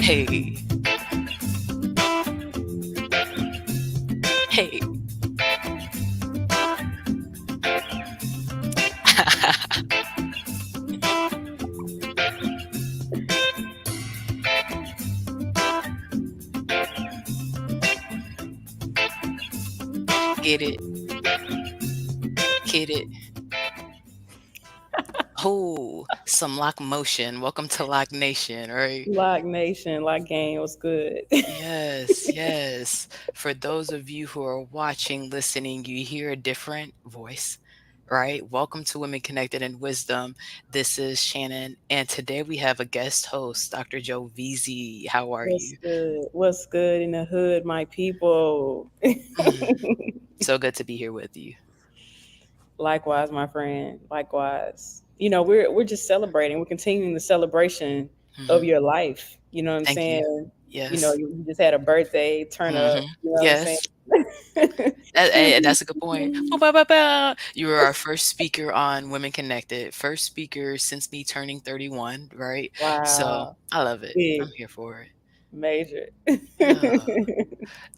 Hey, hey. Get it, get it. Oh, some lock motion. Welcome to Lock Nation, right? Lock Nation, Lock Gang was good. Yes, yes. For those of you who are watching, listening, you hear a different voice, right? Welcome to Women Connected in Wisdom. This is Shannon, and today we have a guest host, Dr. Joe VZ. How are What's you? good? What's good in the hood, my people? Mm, so good to be here with you. Likewise, my friend. Likewise. We're just celebrating. We're continuing the celebration of Hmm. your life. You know what I'm Thank you. saying? Yes. You just had a birthday, turn Hmm. up. You know what I'm saying? Yes. That's a good point. Bow, bow, bow, bow. You were our first speaker on Women Connected, first speaker since me turning 31, right? So Wow. I love it. I'm Big, here for it. major. Yeah.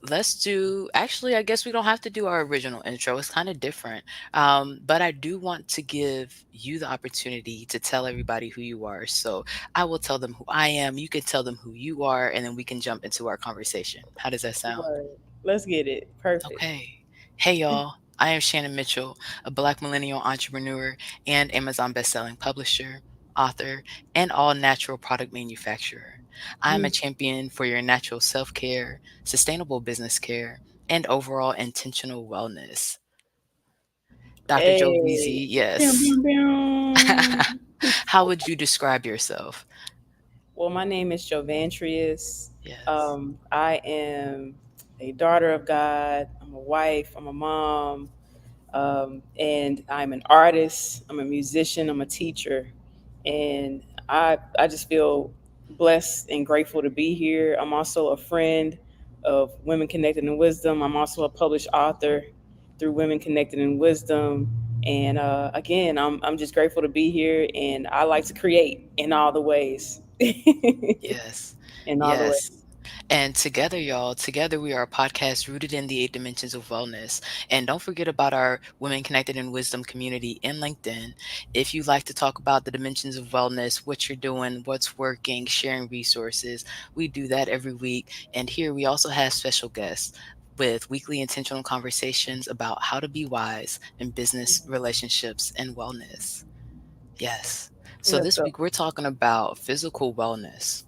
Let's do, actually, I guess we don't have to do our original intro. It's kind of different. But I do want to give you the opportunity to tell everybody who you are. So I will tell them who I am. You can tell them who you are, and then we can jump into our conversation. How does that sound? Word. Let's get it. Perfect. Okay. Hey, y'all. I am Shannon Mitchell, a Black millennial entrepreneur and Amazon bestselling publisher, author, and all natural product manufacturer. I am a Mm. champion for your natural self care, sustainable business care, and overall intentional wellness. Dr. Joe Hey. VZ, Boom, yes. boom, boom. How would you describe yourself? Well, my name is Jovantrius. Yes. I am a daughter of God. I'm a wife. I'm a mom. And I'm an artist. I'm a musician. I'm a teacher. And I just feel blessed and grateful to be here. I'm also a friend of Women Connected in Wisdom. I'm also a published author through Women Connected in Wisdom. And again, I'm just grateful to be here. And I like to create in all the ways. Yes. In all the ways. Yes. And together, y'all, together we are a podcast rooted in the 8 dimensions of wellness. And don't forget about our Women Connected in Wisdom community in LinkedIn. If you like to talk about the dimensions of wellness, what you're doing, what's working, sharing resources, we do that every week. And here we also have special guests with weekly intentional conversations about how to be wise in business, relationships, and wellness. Yes. So Let's this go. week we're talking about physical wellness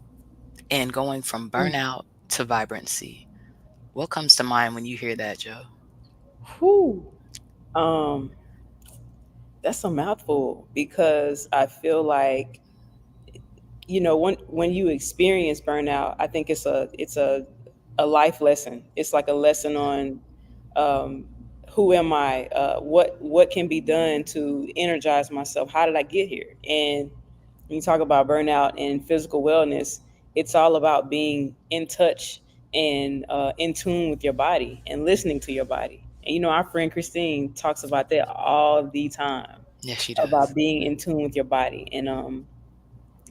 and going from Mm. burnout to vibrancy. What comes to mind when you hear that, Joe? Whew. Um, that's a mouthful because I feel like when you experience burnout, I think it's a life lesson. It's like a lesson on um, who am I, what can be done to energize myself, how did I get here. And when you talk about burnout and physical wellness, it's all about being in touch and in tune with your body and listening to your body. And our friend Christine talks about that all the time, Yes, she about does. being in tune with your body. And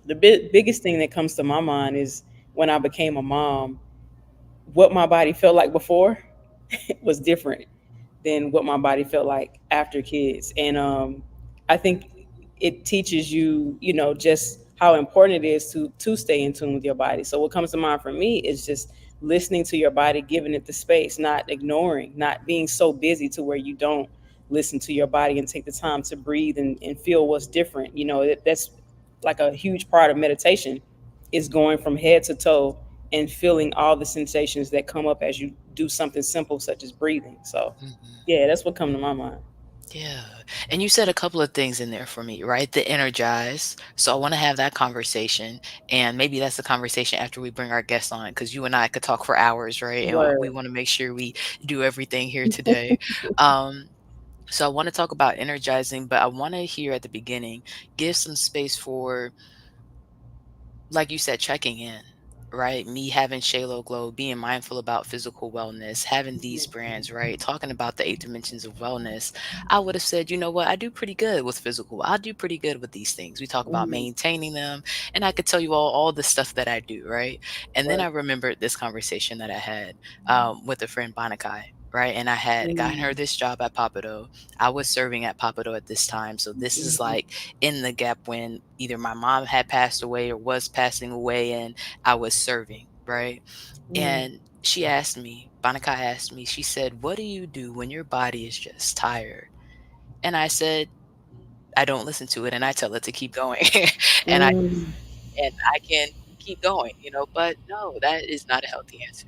the biggest thing that comes to my mind is when I became a mom, what my body felt like before was different than what my body felt like after kids. And I think it teaches you, just how important it is to stay in tune with your body. So what comes to mind for me is just listening to your body, giving it the space, not ignoring, not being so busy to where you don't listen to your body and take the time to breathe and feel what's different. That's like a huge part of meditation, is going from head to toe and feeling all the sensations that come up as you do something simple such as breathing. So, Mhm. yeah, that's what come to my mind. Yeah. And you said a couple of things in there for me, right? The energize. So I want to have that conversation. And maybe that's the conversation after we bring our guests on, because you and I could talk for hours, right? And we Word. want to make sure we do everything here today. Um, so I want to talk about energizing, but I want to hear at the beginning, give some space for, like you said, checking in. right? Me having Shalo Glow, being mindful about physical wellness, having these brands, right? Talking about the 8 dimensions of wellness, I would have said, you know what? I do pretty good with physical. I do pretty good with these things. We talk about Mhm. maintaining them, and I could tell you all the stuff that I do, right? And then Right. I remembered this conversation that I had with a friend, Banakai. Right. And I had gotten her Mm. this job at Papado. I was serving at Papado at this time. So this is Mhm. like in the gap when either my mom had passed away or was passing away. And I was serving, right? Mm. And she asked me, Banika asked me, she said, "What do you do when your body is just tired?" And I said, "I don't listen to it and I tell it to keep going." and I Mm. and I can keep going, but no, that is not a healthy answer,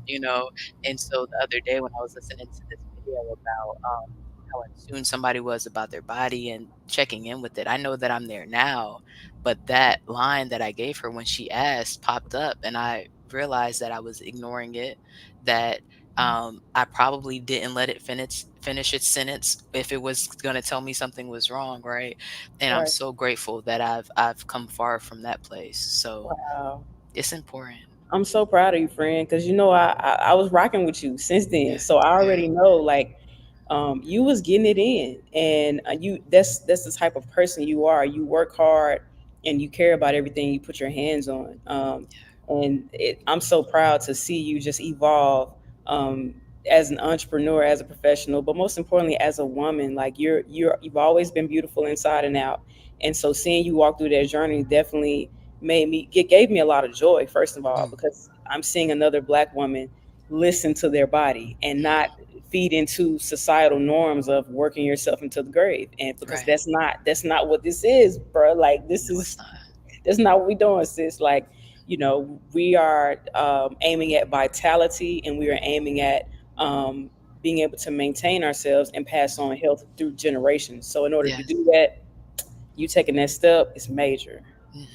you know? And so the other day when I was listening to this video about how in tune somebody was about their body and checking in with it, I know that I'm there now, but that line that I gave her when she asked popped up and I realized that I was ignoring it, that I probably didn't let it finish its sentence if it was going to tell me something was wrong, right? And I'm Right. so grateful that I've come far from that place. So Wow. it's important. I'm so proud of you, friend, because I was rocking with you since then, Yeah. so I Yeah. already know like you was getting it in, and you that's the type of person you are. You work hard, and you care about everything you put your hands on. And I'm so proud to see you just evolve um, as an entrepreneur, as a professional, but most importantly as a woman. Like you've always been beautiful inside and out, and so seeing you walk through that journey definitely gave me a lot of joy, first of all, Mm, because I'm seeing another black woman listen to their body and mm, not feed into societal norms of working yourself into the grave. And because right. that's not what this is, bro. Like this No, is it's not. that's not what we doing, sis. Like, we are aiming at vitality, and we are aiming at being able to maintain ourselves and pass on health through generations. So in order to Yes. do that, you taking that step is major,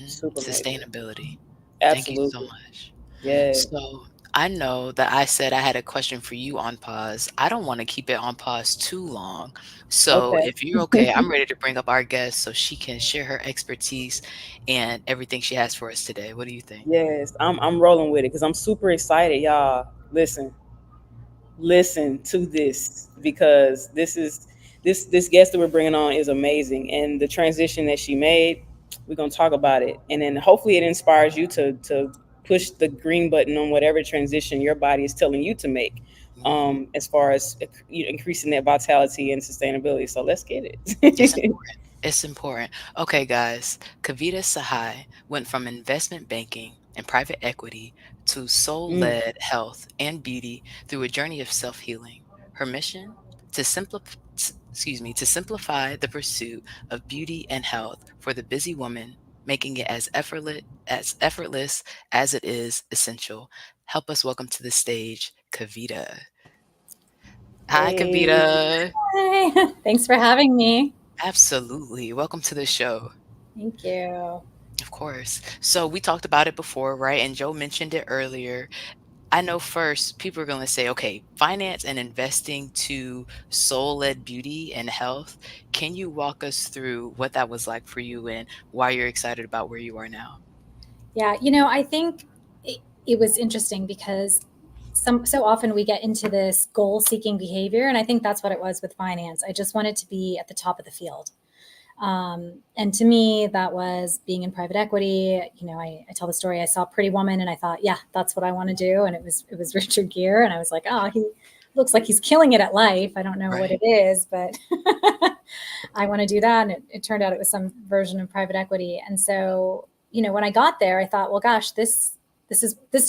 super major. Sustainability. Thank you so Absolutely. much. Yes. So I know that I said I had a question for you on pause. I don't want to keep it on pause too long. So Okay. if you're okay, I'm ready to bring up our guest so she can share her expertise and everything she has for us today. What do you think? Yes, I'm rolling with it because I'm super excited, y'all. Listen to this, because this guest that we're bringing on is amazing, and the transition that she made, we're gonna talk about it, and then hopefully it inspires you to push the green button on whatever transition your body is telling you to make, Mhm. as far as increasing that vitality and sustainability. So let's get It's it. important. It's important. Okay, guys. Kavita Sahai went from investment banking and private equity to Mm. soul-led health and beauty through a journey of self-healing. Her mission to to simplify the pursuit of beauty and health for the busy woman, making it as effortless as it is essential. Help us welcome to the stage Kavita. Hi, Hey. Kavita. Hi, thanks for having me. Absolutely. Welcome to the show. Thank you. Of course. So we talked about it before, right? And Joe mentioned it earlier. I know first people are going to say, okay, finance and investing to soul led beauty and health. Can you walk us through what that was like for you and why you're excited about where you are now? Yeah, I think it was interesting because so often we get into this goal seeking behavior, and I think that's what it was with finance. I just wanted to be at the top of the field. And to me, that was being in private equity. I tell the story. I saw Pretty Woman, and I thought, yeah, that's what I want to do. And it was Richard Gere, and I was like, oh, he looks like he's killing it at life. I don't know what Right. it is, but I want to do that. And it turned out it was some version of private equity. And so, when I got there, I thought, well, gosh, this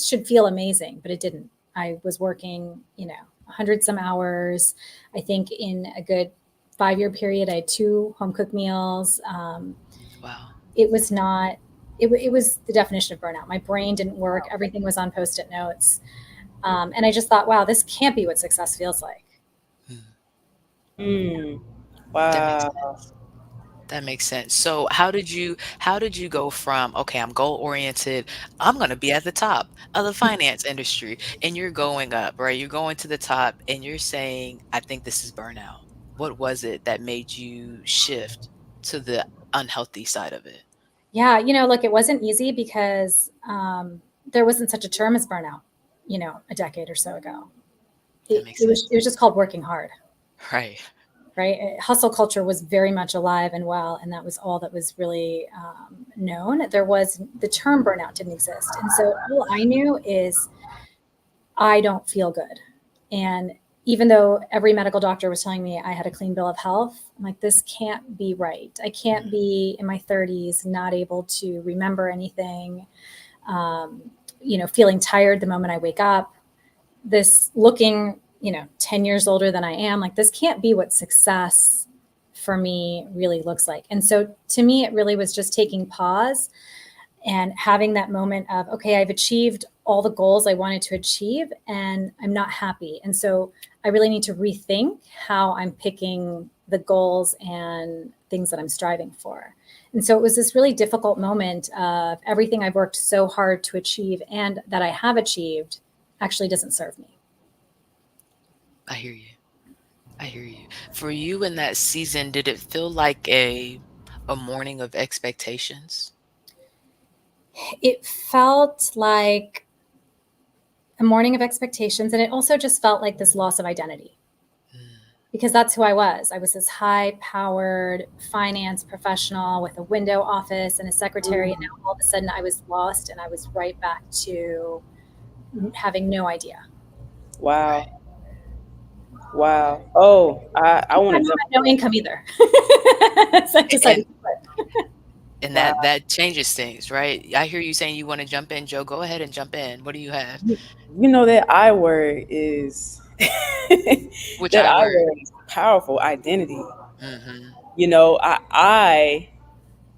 should feel amazing, but it didn't. I was working, 100 some hours. I think in a good 5 year period, I had two home cooked meals. Wow. It was not. It was the definition of burnout. My brain didn't work. Everything was on post-it notes, and I just thought, wow, this can't be what success feels like. Hmm. Mm. That makes Wow. sense. That makes sense. So how did you go from, okay, I'm goal oriented, I'm gonna be at the top of the finance industry, and you're going up, right? You're going to the top and you're saying, I think this is burnout. What was it that made you shift to the unhealthy side of it? Yeah, look, it wasn't easy because there wasn't such a term as burnout, a decade or so ago. That It, makes it was sense. it was just called working hard, Right. right? Hustle culture was very much alive and well, and that was all that was really known. There was the term burnout didn't exist, and so all I knew is I don't feel good. And even though every medical doctor was telling me I had a clean bill of health, I'm like, this can't be right. I can't Mm. be in my 30s, not able to remember anything, feeling tired the moment I wake up, this looking, 10 years older than I am, like, this can't be what success for me really looks like. And so to me, it really was just taking pause and having that moment of, okay, I've achieved all the goals I wanted to achieve and I'm not happy. And so I really need to rethink how I'm picking the goals and things that I'm striving for. And so it was this really difficult moment of everything I've worked so hard to achieve and that I have achieved actually doesn't serve me. I hear you. I hear you. For you in that season, did it feel like a morning of expectations? It felt like a morning of expectations, and it also just felt like this loss of identity, Mm. because that's who I was. I was this high powered finance professional with a window office and a secretary. And now all of a sudden I was lost and I was right back to having no idea. Wow. Right. Wow. Oh, I want My to mom jump. had no income either. So I decided And to quit. and Wow. that changes things, right? I hear you saying you want to jump in, Joe. Go ahead and jump in. What do you have? You know that I word is Which that I I word? word is powerful identity. Mhm. I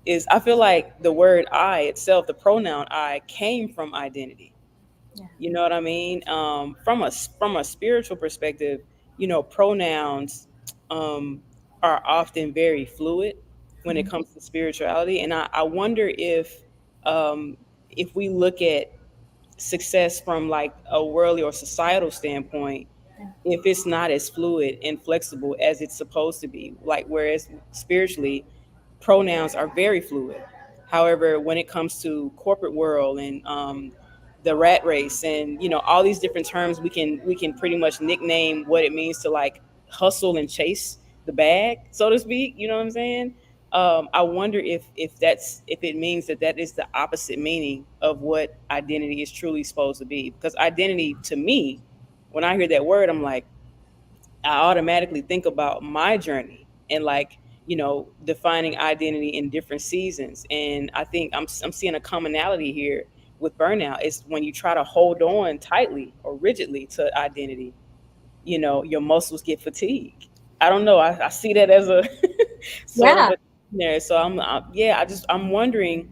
is I feel like the word I itself, the pronoun I came from identity. Yeah. You know what I mean? From a spiritual perspective, pronouns um, are often very fluid when it Mhm. comes to spirituality, and I wonder um, if we look at success from like a worldly or societal standpoint, Yeah. if it's not as fluid and flexible as it's supposed to be, like whereas spiritually pronouns are very fluid. However, when it comes to corporate world and the rat race and all these different terms, we can pretty much nickname what it means to like hustle and chase the bag, so to speak. You know what I'm saying? I wonder if it means that is the opposite meaning of what identity is truly supposed to be. Because identity, to me, when I hear that word, I'm like, I automatically think about my journey and like defining identity in different seasons. And I think I'm seeing a commonality here with burnout. It's when you try to hold on tightly or rigidly to identity, your muscles get fatigued. I don't know. I see that as a sort of Yeah. a there. So I'm wondering,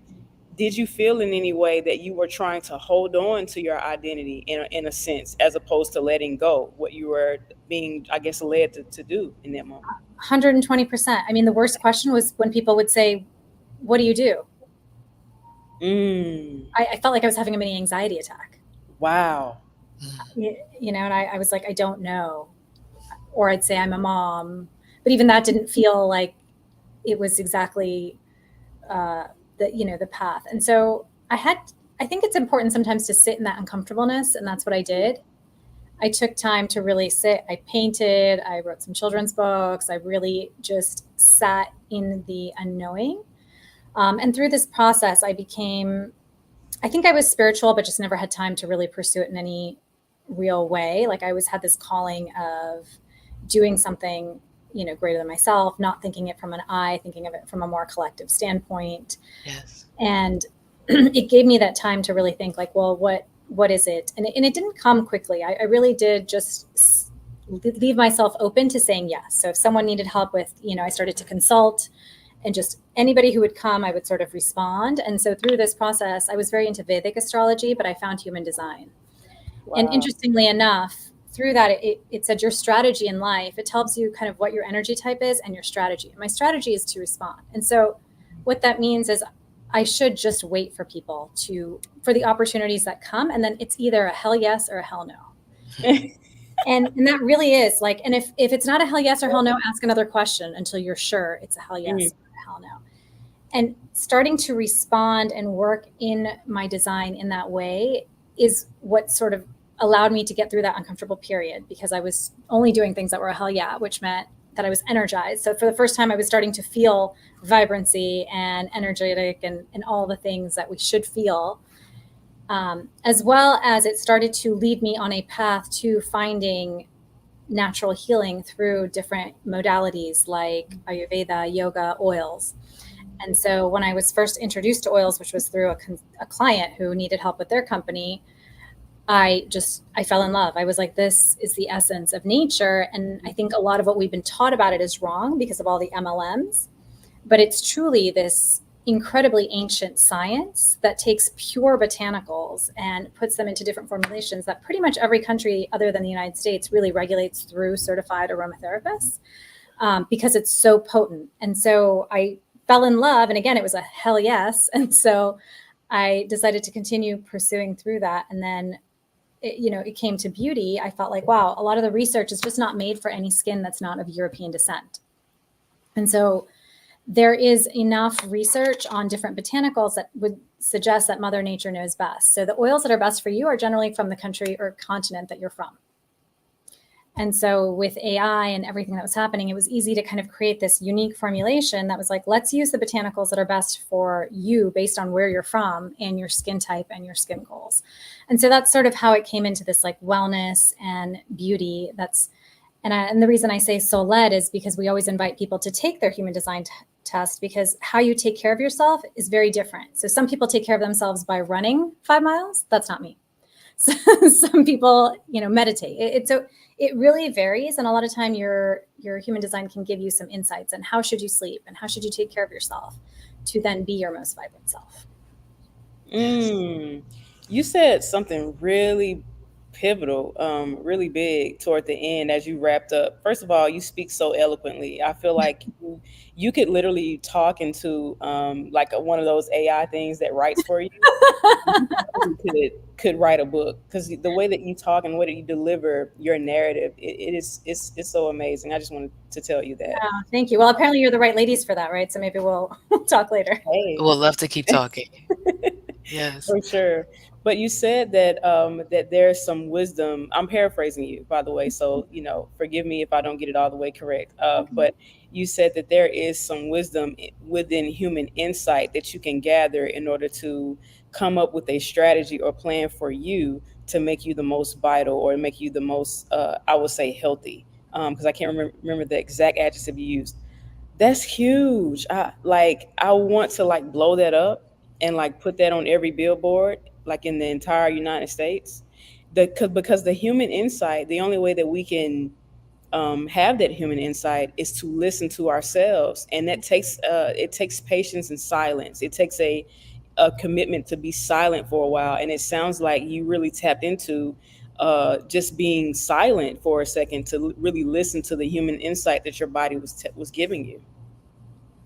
did you feel in any way that you were trying to hold on to your identity in a sense, as opposed to letting go what you were being, I guess, led to do in that moment? 120%. I mean, the worst question was when people would say, what do you do? Mm, I felt like I was having a mini anxiety attack. wow. Mm. And I was like, I don't know. Or I'd say I'm a mom. But even that didn't feel like it was exactly uh, the path. And so I think it's important sometimes to sit in that uncomfortableness. And that's what I did. I took time to really sit. I painted, I wrote some children's books. I really just sat in the unknowing. And through this process, I think I was spiritual, but just never had time to really pursue it in any real way. Like I always had this calling of doing something, greater than myself, not thinking it from an I, thinking of it from a more collective standpoint. Yes. And it gave me that time to really think like, well, what is it? And it didn't come quickly. I really did just leave myself open to saying yes. So if someone needed help with, I started to consult, and just anybody who would come, I would sort of respond. And so through this process, I was very into Vedic astrology, but I found human design. And Wow. interestingly enough, through that, it said your strategy in life. It tells you kind of what your energy type is and your strategy. My strategy is to respond. And so what that means is I should just wait for people for the opportunities that come. And then it's either a hell yes or a hell no. And that really is like, and if it's not a hell yes or hell no, ask another question until you're sure it's a hell Mm, yes or a hell no. And starting to respond and work in my design in that way is what sort of allowed me to get through that uncomfortable period, because I was only doing things that were a hell yeah, which meant that I was energized. So for the first time, I was starting to feel vibrancy and energetic and all the things that we should feel. As well as it started to lead me on a path to finding natural healing through different modalities like Ayurveda, yoga, oils. And so when I was first introduced to oils, which was through a client who needed help with their company, I fell in love. I was like, this is the essence of nature. And I think a lot of what we've been taught about it is wrong because of all the MLMs, but it's truly this incredibly ancient science that takes pure botanicals and puts them into different formulations that pretty much every country other than the United States really regulates through certified aromatherapists, because it's so potent. And so I fell in love, and again, it was a hell yes. And so I decided to continue pursuing through that. And then it came to beauty. I felt like, wow, a lot of the research is just not made for any skin that's not of European descent. And so there is enough research on different botanicals that would suggest that Mother Nature knows best. So the oils that are best for you are generally from the country or continent that you're from. And so with AI and everything that was happening, it was easy to kind of create this unique formulation that was like, let's use the botanicals that are best for you based on where you're from and your skin type and your skin goals. And so that's sort of how it came into this like wellness and beauty. And the reason I say soul led is because we always invite people to take their human design test, because how you take care of yourself is very different. So some people take care of themselves by running 5 miles. That's not me. So some people, meditate. It really varies, and a lot of time your human design can give you some insights on how should you sleep and how should you take care of yourself to then be your most vibrant self. Yes. You said something really pivotal, really big toward the end as you wrapped up. First of all, you speak so eloquently. I feel like you could literally talk into like one of those AI things that writes for you. You could write a book, because the way that you talk and the way that you deliver your narrative, it's so amazing. I just wanted to tell you that. Oh, thank you. Well, apparently you're the right ladies for that, right? So maybe we'll talk later. Hey. We'll love to keep talking. Yes. For sure. But you said that that there's some wisdom. I'm paraphrasing you, by the way, so forgive me if I don't get it all the way correct. But you said that there is some wisdom within human insight that you can gather in order to come up with a strategy or plan for you to make you the most vital, or make you the most, I would say, healthy. Because I can't remember the exact adjective you used. That's huge. I want to like blow that up and like put that on every billboard, like in the entire United States. Because the human insight, the only way that we can have that human insight is to listen to ourselves, and that takes it takes patience and silence. It takes a commitment to be silent for a while, and it sounds like you really tapped into just being silent for a second to really listen to the human insight that your body was giving you.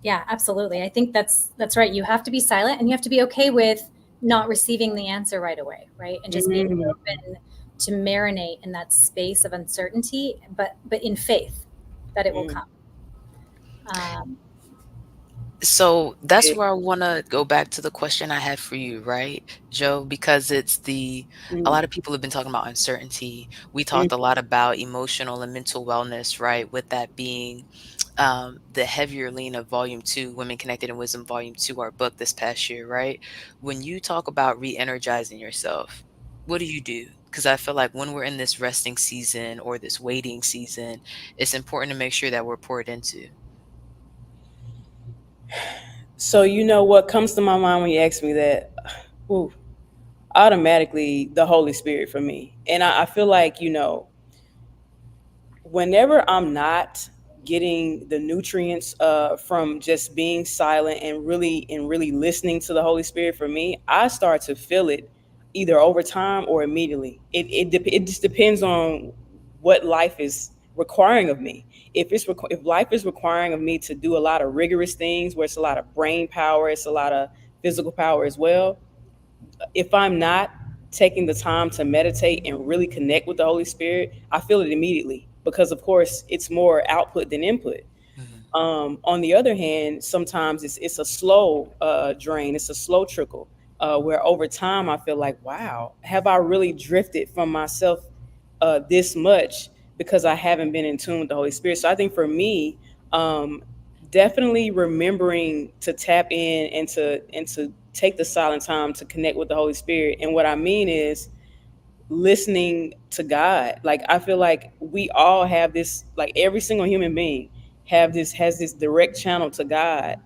Yeah, absolutely. I think that's right. You have to be silent, and you have to be okay with not receiving the answer right away, right? And just being Mm, open to marinate in that space of uncertainty, but in faith that it will mm, come. Um, So that's yeah, where I want to go back to the question I had for you, right, Joe? Because a mm, lot of people have been talking about uncertainty. We talked a mm. lot about emotional and mental wellness, right? With that being the heavier lean of Volume 2, Women Connected in Wisdom, Volume 2, our book this past year, right? When you talk about re energizing yourself, what do you do? Because I feel like when we're in this resting season or this waiting season, it's important to make sure that we're poured into. So you know what comes to my mind when you ask me that? Ooh, automatically the Holy Spirit for me. And I feel like, whenever I'm not getting the nutrients from just being silent and really listening to the Holy Spirit, for me, I start to feel it either over time or immediately. It just depends on what life is requiring of me. If life is requiring of me to do a lot of rigorous things where it's a lot of brain power, it's a lot of physical power as well, if I'm not taking the time to meditate and really connect with the Holy Spirit, I feel it immediately, because, of course, it's more output than input. On the other hand, sometimes it's a slow drain, it's a slow trickle, where over time I feel like, wow, have I really drifted from myself this much because I haven't been in tune with the Holy Spirit? So I think for me, um, definitely remembering to tap in and to take the silent time to connect with the Holy Spirit. And what I mean is listening to God. Like I feel like we all have this, like every single human being have this has this direct channel to God.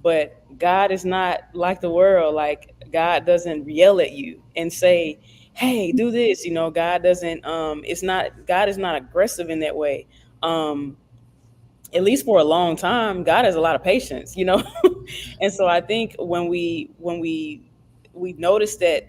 But God is not like the world. Like God doesn't yell at you and say, "Hey, do this." God doesn't it's not God is not aggressive in that way. Um at least for a long time, God has a lot of patience. And so I think when we notice that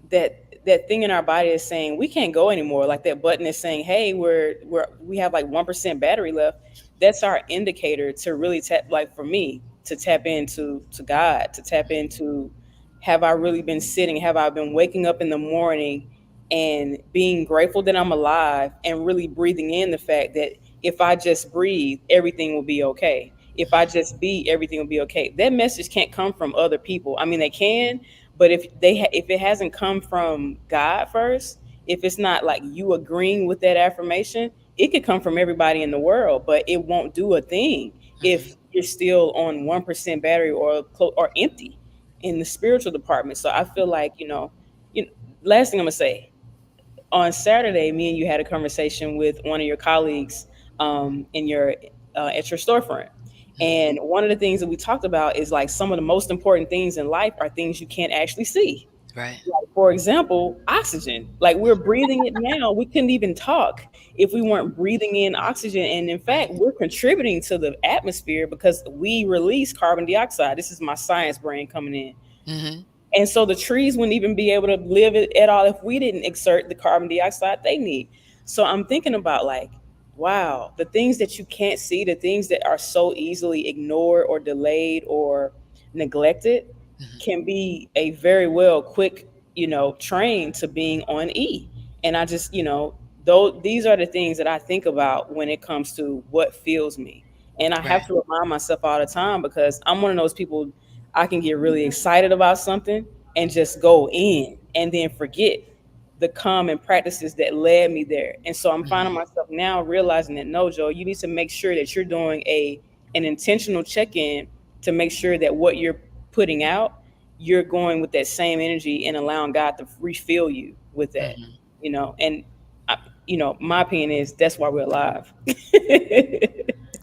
thing in our body is saying we can't go anymore, like that button is saying, hey, we have like 1% battery left. That's our indicator to really tap, like for me, to tap into to God, to tap into, have I really been sitting, have I been waking up in the morning and being grateful that I'm alive, and really breathing in the fact that if I just breathe, everything will be okay. If I just be, everything will be okay. That message can't come from other people. I mean, they can, but if it hasn't come from God first, if it's not like you agreeing with that affirmation, it could come from everybody in the world, but it won't do a thing if Mhm. you're still on 1% battery or empty in the spiritual department. So I feel like last thing I'm gonna say, on Saturday, me and you had a conversation with one of your colleagues in your at your storefront. Mhm. And one of the things that we talked about is like some of the most important things in life are things you can't actually see. Right. Like, for example, oxygen. Like we're breathing it now. We couldn't even talk if we weren't breathing in oxygen. And in fact, Right. we're contributing to the atmosphere because we release carbon dioxide. This is my science brain coming in. Mhm. And so the trees wouldn't even be able to live at all if we didn't exert the carbon dioxide they need. So I'm thinking about like, wow, the things that you can't see, the things that are so easily ignored or delayed or neglected Mhm. can be a very well quick, train to being on E. And I just, though these are the things that I think about when it comes to what fuels me. And I have Right. to remind myself all the time because I'm one of those people, I can get really excited about something and just go in and then forget the common practices that led me there. And so I'm finding Mhm. myself now realizing that no, Joe, you need to make sure that you're doing an intentional check-in to make sure that what you're putting out, you're going with that same energy and allowing God to refill you with that. Mhm. And my opinion is that's why we're alive.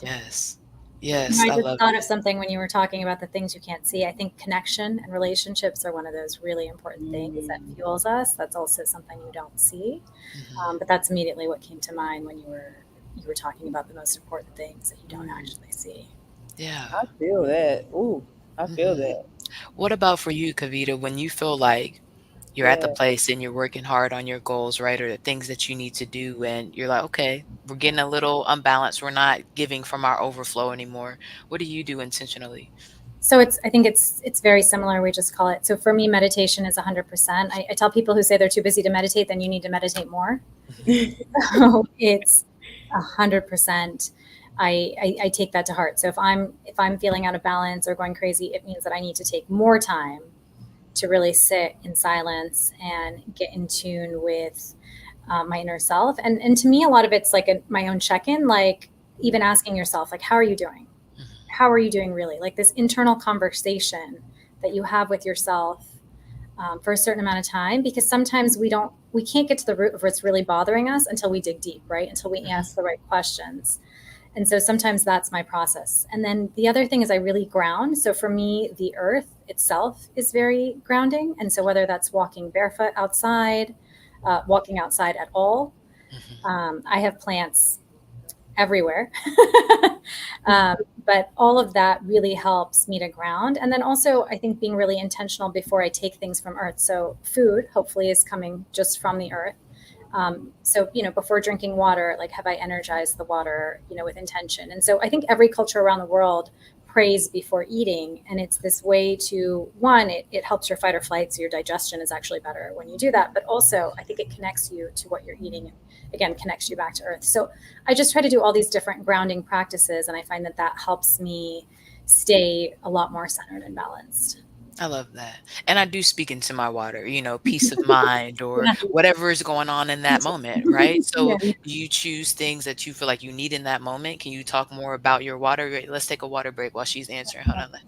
Yes. You know, Yes, I I just love thought it. of something when you were talking about the things you can't see. I think connection and relationships are one of those really important things that Mm. fuels us. That's also something you don't see, Mhm. but that's immediately what came to mind when you were talking about the most important things that you don't Mm. actually see. Yeah. I feel that. Ooh, I feel Mhm. that. What about for you, Kavita, when you feel like you're at the Yeah. place and you're working hard on your goals, right? Or the things that you need to do, and you're like, okay, we're getting a little unbalanced. We're not giving from our overflow anymore. What do you do intentionally? So I think it's very similar. We just call it. So for me, meditation is 100%. I tell people who say they're too busy to meditate, then you need to meditate more. Mhm. So it's 100%. I take that to heart. So if I'm feeling out of balance or going crazy, it means that I need to take more time to really sit in silence and get in tune with my inner self. And to me, a lot of it's like my own check in, like even asking yourself, like, how are you doing? Mhm. How are you doing really? Like this internal conversation that you have with yourself for a certain amount of time, because sometimes we can't get to the root of what's really bothering us until we dig deep, right? Until we Mhm. ask the right questions. And so sometimes that's my process. And then the other thing is I really ground. So for me, the earth itself is very grounding. And so whether that's walking barefoot outside, walking outside at all, Mhm. I have plants everywhere. um, but all of that really helps me to ground. And then also, I think being really intentional before I take things from earth. So food hopefully is coming just from the earth. So, before drinking water, like, have I energized the water, with intention? And so I think every culture around the world prays before eating. And it's this way to, one, it helps your fight or flight. So your digestion is actually better when you do that. But also, I think it connects you to what you're eating. again connects you back to earth. So I just try to do all these different grounding practices, and I find that that helps me stay a lot more centered and balanced. I love that. And I do speak into my water, peace of mind or Yeah. whatever is going on in Me that moment, right? too. So, Yeah. do you choose things that you feel like you need in that moment? Can you talk more about your water? Wait, let's take a water break while she's answering. Hold on.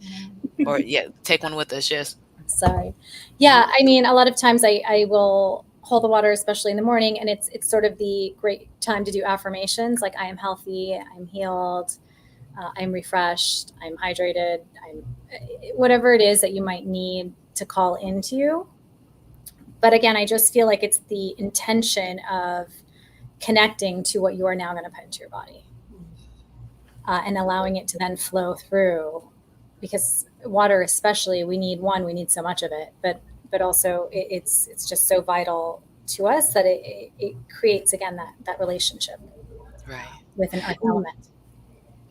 Or, yeah, take one with us. Yes. Sorry. Mhm. Yeah, I mean, a lot of times I will hold the water, especially in the morning, and it's sort of the great time to do affirmations like I am healthy, I'm healed, I'm refreshed, I'm hydrated, I'm whatever it is that you might need to call into. But again, I just feel like it's the intention of connecting to what you are now going to put into your body, and allowing it to then flow through, because water especially, we need so much of it, but also it's just so vital to us that it creates again that relationship Right. with an earth element.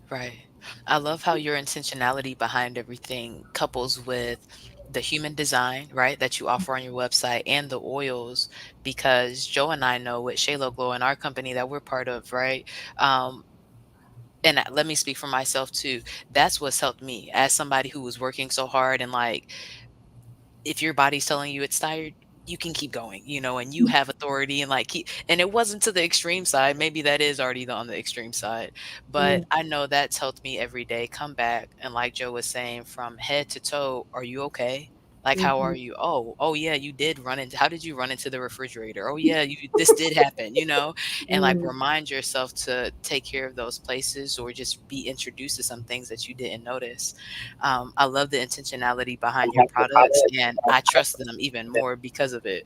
Right. I love how your intentionality behind everything couples with the human design, right, that you offer on your website and the oils, because Joe and I know with Shalo Glow and our company that we're part of, right? Um, and let me speak for myself too. That's what's helped me as somebody who was working so hard and like if your body's telling you it's tired, you can keep going, and you have authority and like keep and it wasn't to the extreme side. Maybe that is already on the extreme side. But Mm, I know that's helped me every day come back and like Joe was saying, from head to toe, are you okay? Like, how are mhm, you? Oh yeah, you did run into how did you run into the refrigerator? Oh yeah, this did happen. And like mm. remind yourself to take care of those places or just be introduced to some things that you didn't notice. I love the intentionality behind your products, and I trust them even more because of it.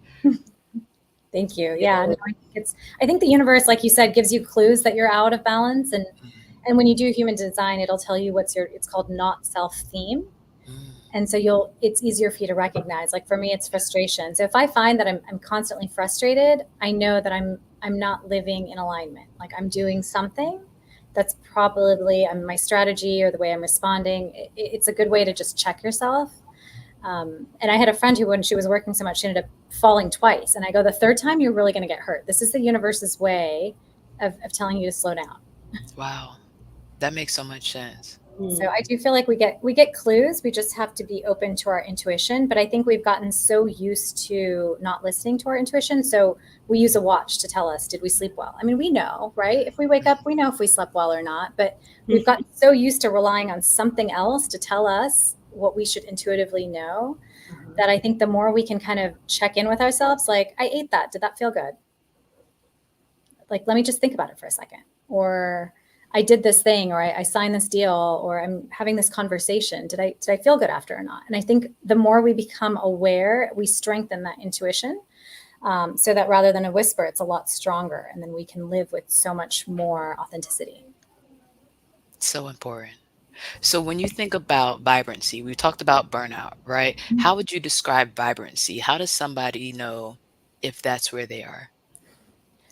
Thank you. Yeah, no, I think the universe, like you said, gives you clues that you're out of balance, and when you do human design, it'll tell you what's your, it's called not self theme. Mm, And so it's easier for you to recognize. Like for me, it's frustration. So if I find that I'm constantly frustrated, I know that I'm not living in alignment. Like I'm doing something that's probably my strategy or the way I'm responding. It's a good way to just check yourself. And I had a friend who, when she was working so much, she ended up falling twice. And I go, the third time, you're really going to get hurt. This is the universe's way of telling you to slow down. wow, that makes so much sense. So I do feel like we get clues. We just have to be open to our intuition. But I think we've gotten so used to not listening to our intuition. So we use a watch to tell us, did we sleep well? I mean, we know, right? If we wake up, we know if we slept well or not. But we've gotten so used to relying on something else to tell us what we should intuitively know, that I think the more we can kind of check in with ourselves, like, I ate that. Did that feel good? Like, let me just think about it for a second. Or I did this thing, or I signed this deal, or I'm having this conversation. Did I feel good after or not? And I think the more we become aware, we strengthen that intuition, so that rather than a whisper, it's a lot stronger, and then we can live with so much more authenticity. So important. So when you think about vibrancy, we talked about burnout, right? How would you describe vibrancy? How does somebody know if that's where they are?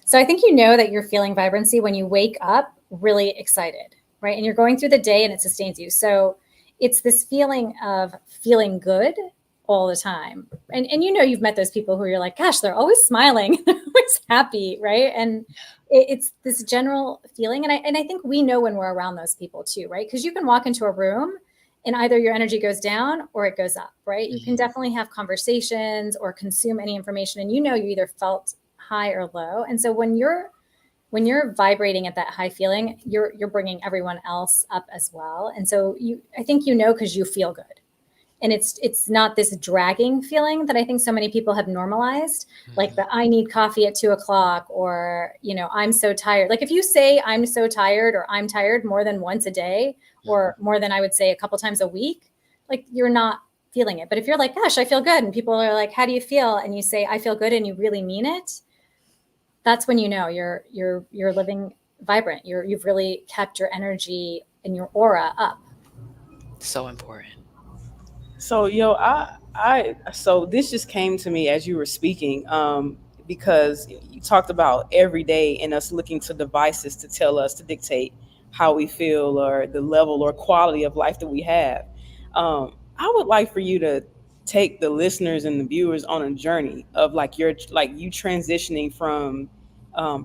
So I think you know that you're feeling vibrancy when you wake up really excited, right? And you're going through the day and it sustains you. So it's this feeling of feeling good all the time. And you've met those people who you're like, gosh, they're always smiling, they're always happy, right? And it's this general feeling. And I think we know when we're around those people too, right? Because you can walk into a room and either your energy goes down or it goes up, right? You can Mhm. definitely have conversations or consume any information, and you either felt high or low. And so when you're vibrating at that high feeling, you're bringing everyone else up as well. And so I think because you feel good. And it's not this dragging feeling that I think so many people have normalized, like Mhm. the I need coffee at 2 o'clock, or I'm so tired. Like if you say I'm so tired or I'm tired more than once a day, Mhm. or more than I would say a couple times a week, like you're not feeling it. But if you're like, gosh, I feel good, and people are like, how do you feel? And you say I feel good and you really mean it, that's when you're living vibrant. You've really kept your energy and your aura up. So important. So so this just came to me as you were speaking, because you talked about every day and us looking to devices to tell us to dictate how we feel or the level or quality of life that we have. I would like for you to take the listeners and the viewers on a journey of like you transitioning from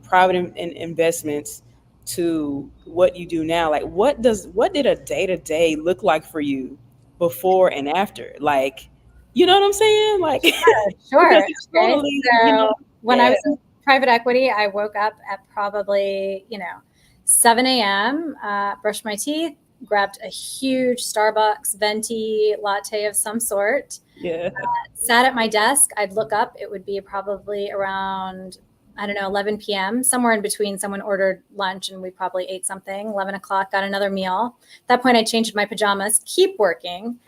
private investments to what you do now, like what did a day to day look like for you before and after? Like, you know what I'm saying? Like, because Sure. it's Okay. totally, So when I yeah, was in private equity, I woke up at probably, 7 a.m., brushed my teeth, grabbed a huge Starbucks venti latte of some sort, yeah, sat at my desk. I'd look up. It would be probably around, I don't know, 11 p.m., somewhere in between. Someone ordered lunch and we probably ate something. 11 o'clock, got another meal. At that point, I changed my pajamas, keep working.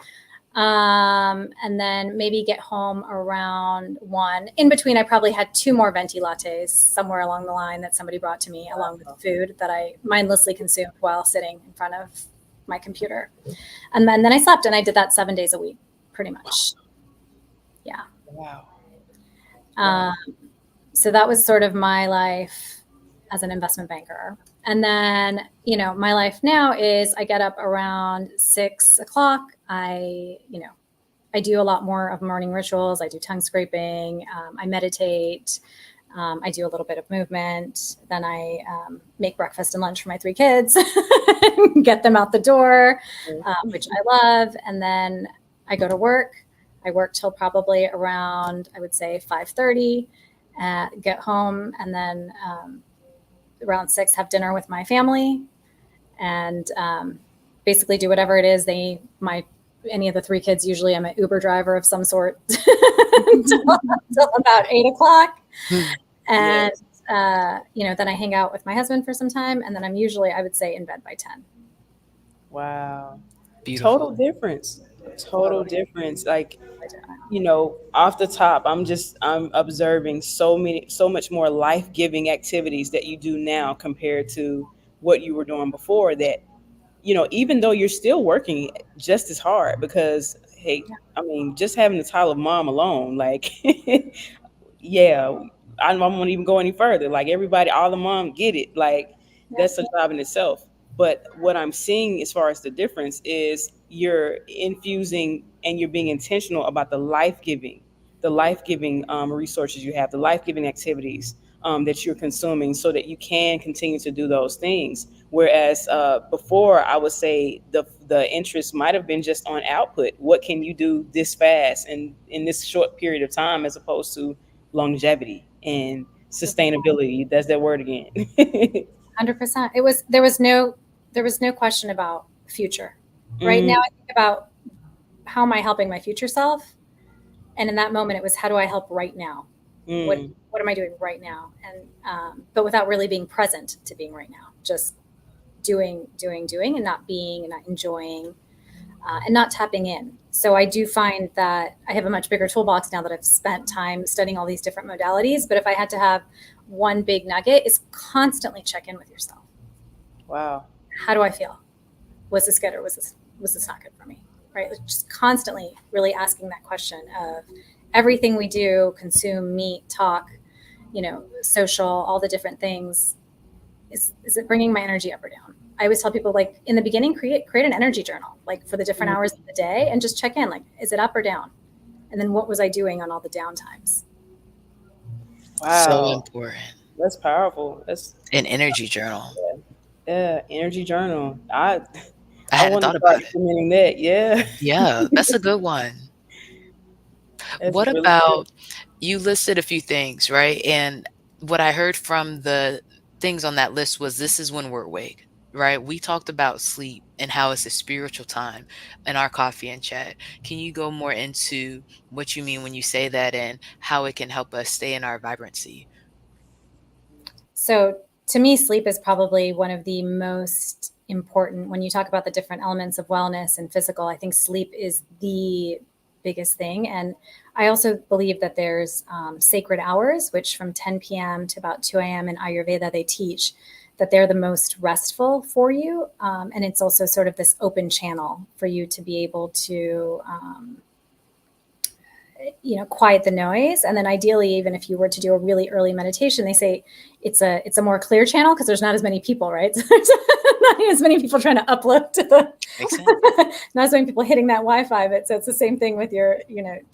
And then maybe get home around 1. In between, I probably had 2 more venti lattes somewhere along the line that somebody brought to me, along with food that I mindlessly consumed while sitting in front of my computer. And then I slept, and I did that 7 days a week, pretty much. Yeah. wow, wow, Um, so that was sort of my life as an investment banker. And then, my life now is I get up around 6 o'clock. I do a lot more of morning rituals. I do tongue scraping. I meditate. I do a little bit of movement. Then I make breakfast and lunch for my 3 kids, get them out the door, which I love. And then I go to work. I work till probably around, I would say, 5:30. Get home, and then around 6, have dinner with my family, and basically do whatever it is any of the 3 kids. Usually I'm an Uber driver of some sort until about 8 o'clock. And, yes, then I hang out with my husband for some time. And then I'm usually, I would say, in bed by 10. wow. Total Beautiful. difference. Total Totally. difference. Like, off the top, I'm observing so much more life-giving activities that you do now compared to what you were doing before, that, even though you're still working just as hard, because hey, Yeah. I mean, just having the title of mom alone, like, yeah, I don't want to even go any further. Like, everybody, all the mom get it. Like, Yeah. that's a job in itself. But what I'm seeing as far as the difference is you're infusing and you're being intentional about the life giving resources you have, the life giving activities that you're consuming, so that you can continue to do those things. Whereas before, I would say the interest might have been just on output. What can you do this fast and in this short period of time, as opposed to longevity and sustainability. That's that word again. 100%. There was no question about future. Right now, Mm, I think about how am I helping my future self? And in that moment, it was, how do I help right now? What, mm, what am I doing right now? And, but without really being present to being right now, just doing, and not being, and not enjoying, and not tapping in. So I do find that I have a much bigger toolbox now that I've spent time studying all these different modalities. But if I had to have one big nugget, is constantly check in with yourself. wow. How do I feel? Was this good, or was this not good for me? Right? Just constantly really asking that question of everything we do, consume, meet, talk, social, all the different things. Is it bringing my energy up or down? I always tell people, like, in the beginning, create an energy journal, like, for the different Mm, hours of the day, and just check in, like, is it up or down? And then what was I doing on all the down times? So wow. important. That's powerful. That's An energy journal. yeah. Energy journal. I I hadn't want to thought start about it. implementing that. Yeah. Yeah, that's a good one. That's What really good. about, you listed a few things, right? And what I heard from the things on that list was, this is when we're awake, right? We talked about sleep and how it's a spiritual time in our coffee and chat. Can you go more into what you mean when you say that, and how it can help us stay in our vibrancy? So to me, sleep is probably one of the most important when you talk about the different elements of wellness and physical. I think sleep is the biggest thing. And I also believe that there's sacred hours, which from 10 p.m. to about 2 a.m. in Ayurveda, they teach that they're the most restful for you. And it's also sort of this open channel for you to be able to quiet the noise. And then ideally, even if you were to do a really early meditation, they say it's a more clear channel, because there's not as many people, right? So there's not as many people trying to upload to the Makes sense. not as many people hitting that Wi-Fi. But so it's the same thing with your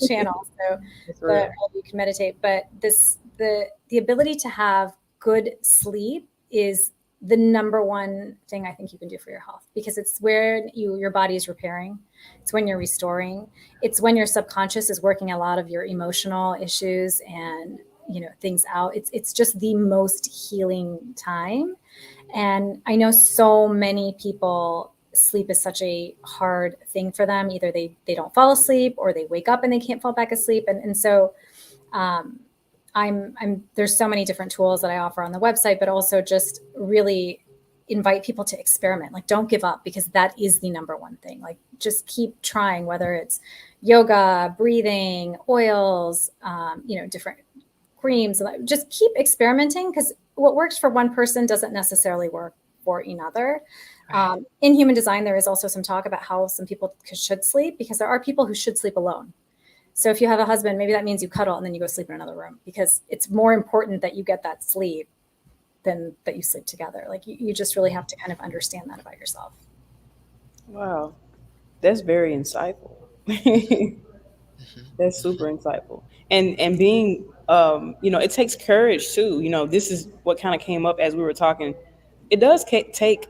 channel. So That's the earlier real. you can meditate, but the ability to have good sleep is the number one thing I think you can do for your health, because it's where your body is repairing. It's when you're restoring. It's when your subconscious is working a lot of your emotional issues and things out. It's just the most healing time. And I know so many people, sleep is such a hard thing for them. Either they don't fall asleep, or they wake up and they can't fall back asleep. And so um, I'm there's so many different tools that I offer on the website, but also just really invite people to experiment. Like, don't give up, because that is the number one thing. Like, just keep trying, whether it's yoga, breathing, oils, different creams. Just keep experimenting, because what works for one person doesn't necessarily work for another. Right. In human design, there is also some talk about how some people should sleep, because there are people who should sleep alone. So if you have a husband, maybe that means you cuddle and then you go sleep in another room, because it's more important that you get that sleep than that you sleep together. Like, you just really have to kind of understand that about yourself. Wow, that's very insightful. Mhm. That's super Mhm. insightful. And being it takes courage too. This is what kind of came up as we were talking. It does take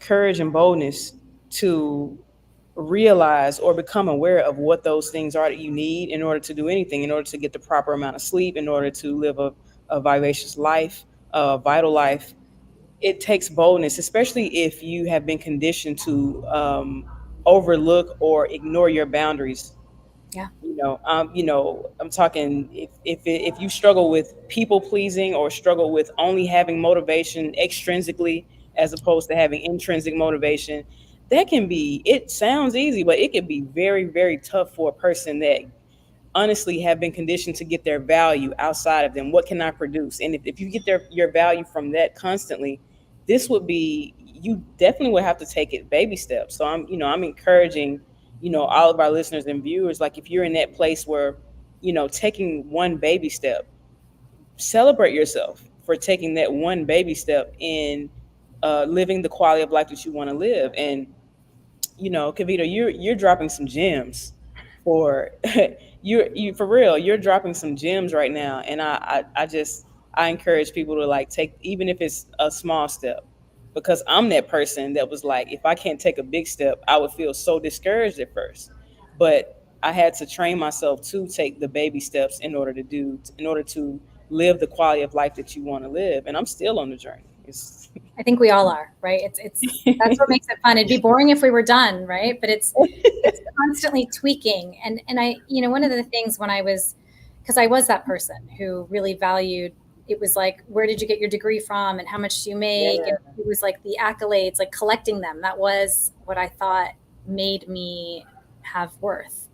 courage and boldness to realize or become aware of what those things are that you need in order to do anything, in order to get the proper amount of sleep, in order to live a vivacious life, a vital life. It takes boldness, especially if you have been conditioned to overlook or ignore your boundaries. Yeah. I'm talking, if you struggle with people pleasing, or struggle with only having motivation extrinsically as opposed to having intrinsic motivation, that can be, it sounds easy, but it can be very, very tough for a person that honestly have been conditioned to get their value outside of them. What can I produce? And if you get your value from that constantly, this would be, you definitely would have to take it baby steps. So I'm encouraging, all of our listeners and viewers, like, if you're in that place where, taking one baby step, celebrate yourself for taking that one baby step in living the quality of life that you want to live. And Kavita, you're dropping some gems for you for real. You're dropping some gems right now, and I encourage people to, like, take, even if it's a small step, because I'm that person that was like, if I can't take a big step, I would feel so discouraged at first, but I had to train myself to take the baby steps in order to live the quality of life that you want to live, and I'm still on the journey. It's I think we all are, right? It's That's what makes it fun. It'd be boring if we were done, right? But it's constantly tweaking. And I, one of the things when I was, because I was that person who really valued, it was like, where did you get your degree from, and how much do you make? And yeah, it was like the accolades, like collecting them. That was what I thought made me have worth,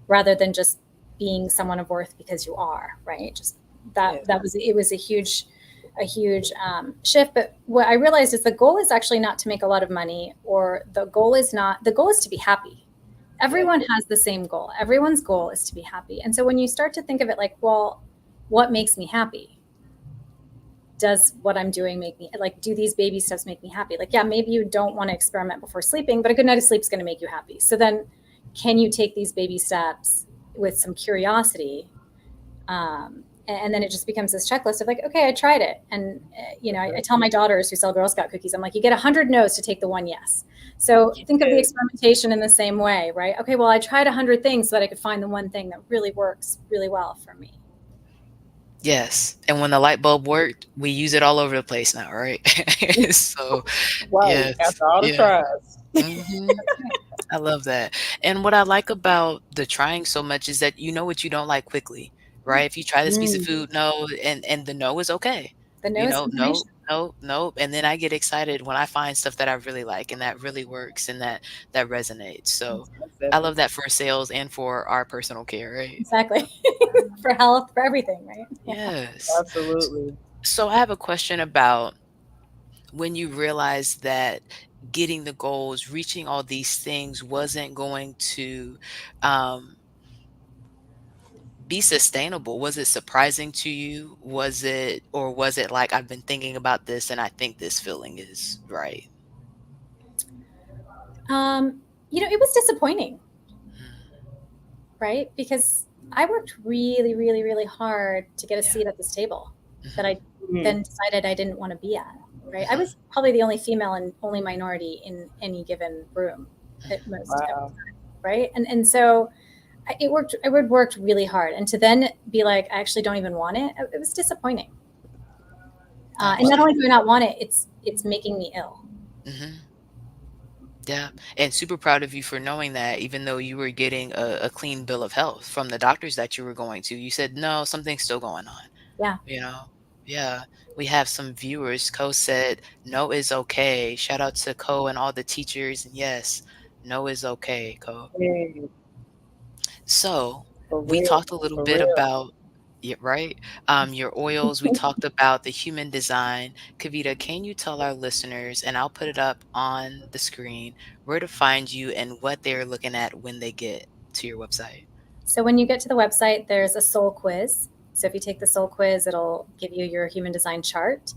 rather than just being someone of worth because you are, right? Just yeah, that was, it was a huge shift. But what I realized is the goal is actually not to make a lot of money, or the goal is to be happy. yeah. Everyone has the same goal. Everyone's goal is to be happy. And so when you start to think of it like, well, what makes me happy? Does what I'm doing make me, like, do these baby steps make me happy? Like, yeah, maybe you don't want to experiment before sleeping, but a good night of sleep is going to make you happy. So then, can you take these baby steps with some curiosity? And then it just becomes this checklist of like, okay, I tried it. And, I tell my daughters who sell Girl Scout cookies, I'm like, you get 100 no's to take the one yes. So think of the Yeah. experimentation in the same way, right? Okay, well, I tried 100 things so that I could find the one thing that really works really well for me. Yes, and when the light bulb worked, we use it all over the place now, right? So, Right. yes, After all the yeah, tries. mhm. I love that. And what I like about the trying so much is that you know what you don't like quickly, right? If you try this piece of Mm, food, no, and the no is okay. The no is No, information. no, no, and then I get excited when I find stuff that I really like and that really works and that resonates. So most I love definitely. that for sales and for our personal care, right? Exactly. For health, for everything, right? Yeah. Yes. S- Absolutely. So I have a question about when you realized that getting the goals, reaching all these things wasn't going to um, be sustainable. Was it surprising to you? Or was it like, I've been thinking about this and I think this feeling is right? Um, it was disappointing, Mm, right? Because I worked really, really, really hard to get a yeah. seat at this table. that I Mhm. Mhm. then decided I didn't want to be at. Right. I Mhm. was probably the only female and only minority in any given room at Mhm. most every Wow. time. Right. And so it worked. It would worked really hard. And to then be like, I actually don't even want it. It was disappointing. I And not understand. only do I not want it, it's making me ill. Mhm. Yeah, and super proud of you for knowing that even though you were getting a clean bill of health from the doctors that you were going to, you said, "No, something's still going on." Yeah. You know? Yeah. We have some viewers. Ko said, "No is okay." Shout out to Ko and all the teachers. And yes, no is okay, Ko. Hey, So for we real. talked a little For bit real. about, yeah, right? Your oils. We talked about the human design. Kavita, can you tell our listeners, and I'll put it up on the screen, where to find you and what they're looking at when they get to your website? So when you get to the website, there's a soul quiz. So if you take the soul quiz, it'll give you your human design chart.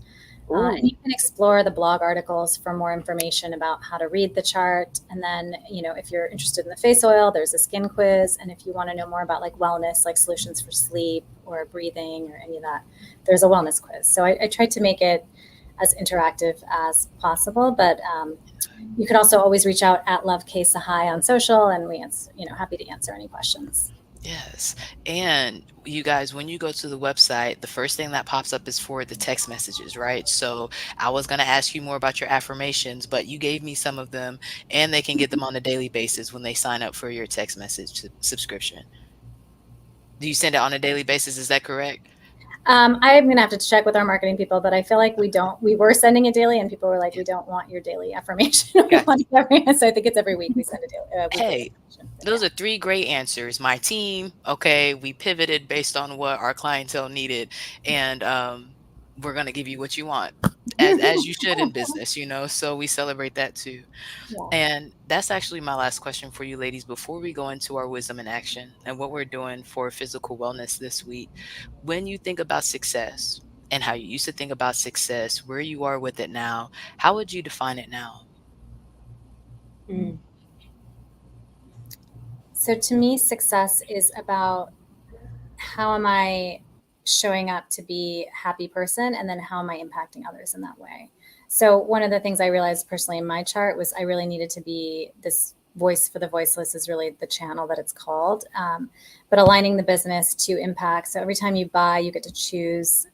And Ooh. you can explore the blog articles for more information about how to read the chart. And then, if you're interested in the face oil, there's a skin quiz. And if you want to know more about like wellness, like solutions for sleep or breathing or any of that, there's a wellness quiz. So I tried to make it as interactive as possible. But you can also always reach out at Love K Sahai on social, and happy to answer any questions. Yes. And you guys, when you go to the website, the first thing that pops up is for the text messages, right? So I was going to ask you more about your affirmations, but you gave me some of them, and they can get them on a daily basis when they sign up for your text message subscription. Do you send it on a daily basis? Is that correct? I'm gonna have to check with our marketing people, but I feel like we don't. We were sending it daily, and people were like, Yeah. "We don't want your daily affirmation. We Got want you. it every." So I think it's every week we send a weekly Hey, affirmation. But those yeah, are three great answers. My team, okay, we pivoted based on what our clientele needed, and we're gonna give you what you want, as you should in business, So we celebrate that too. yeah. And that's actually my last question for you ladies before we go into our wisdom in action and what we're doing for physical wellness this week. When you think about success and how you used to think about success, where you are with it now, how would you define it now? Mm. So to me, success is about how am I showing up to be a happy person, and then how am I impacting others in that way. So one of the things I realized personally in my chart was I really needed to be this voice for the voiceless is really the channel that it's called, but aligning the business to impact. So every time you buy, you get to choose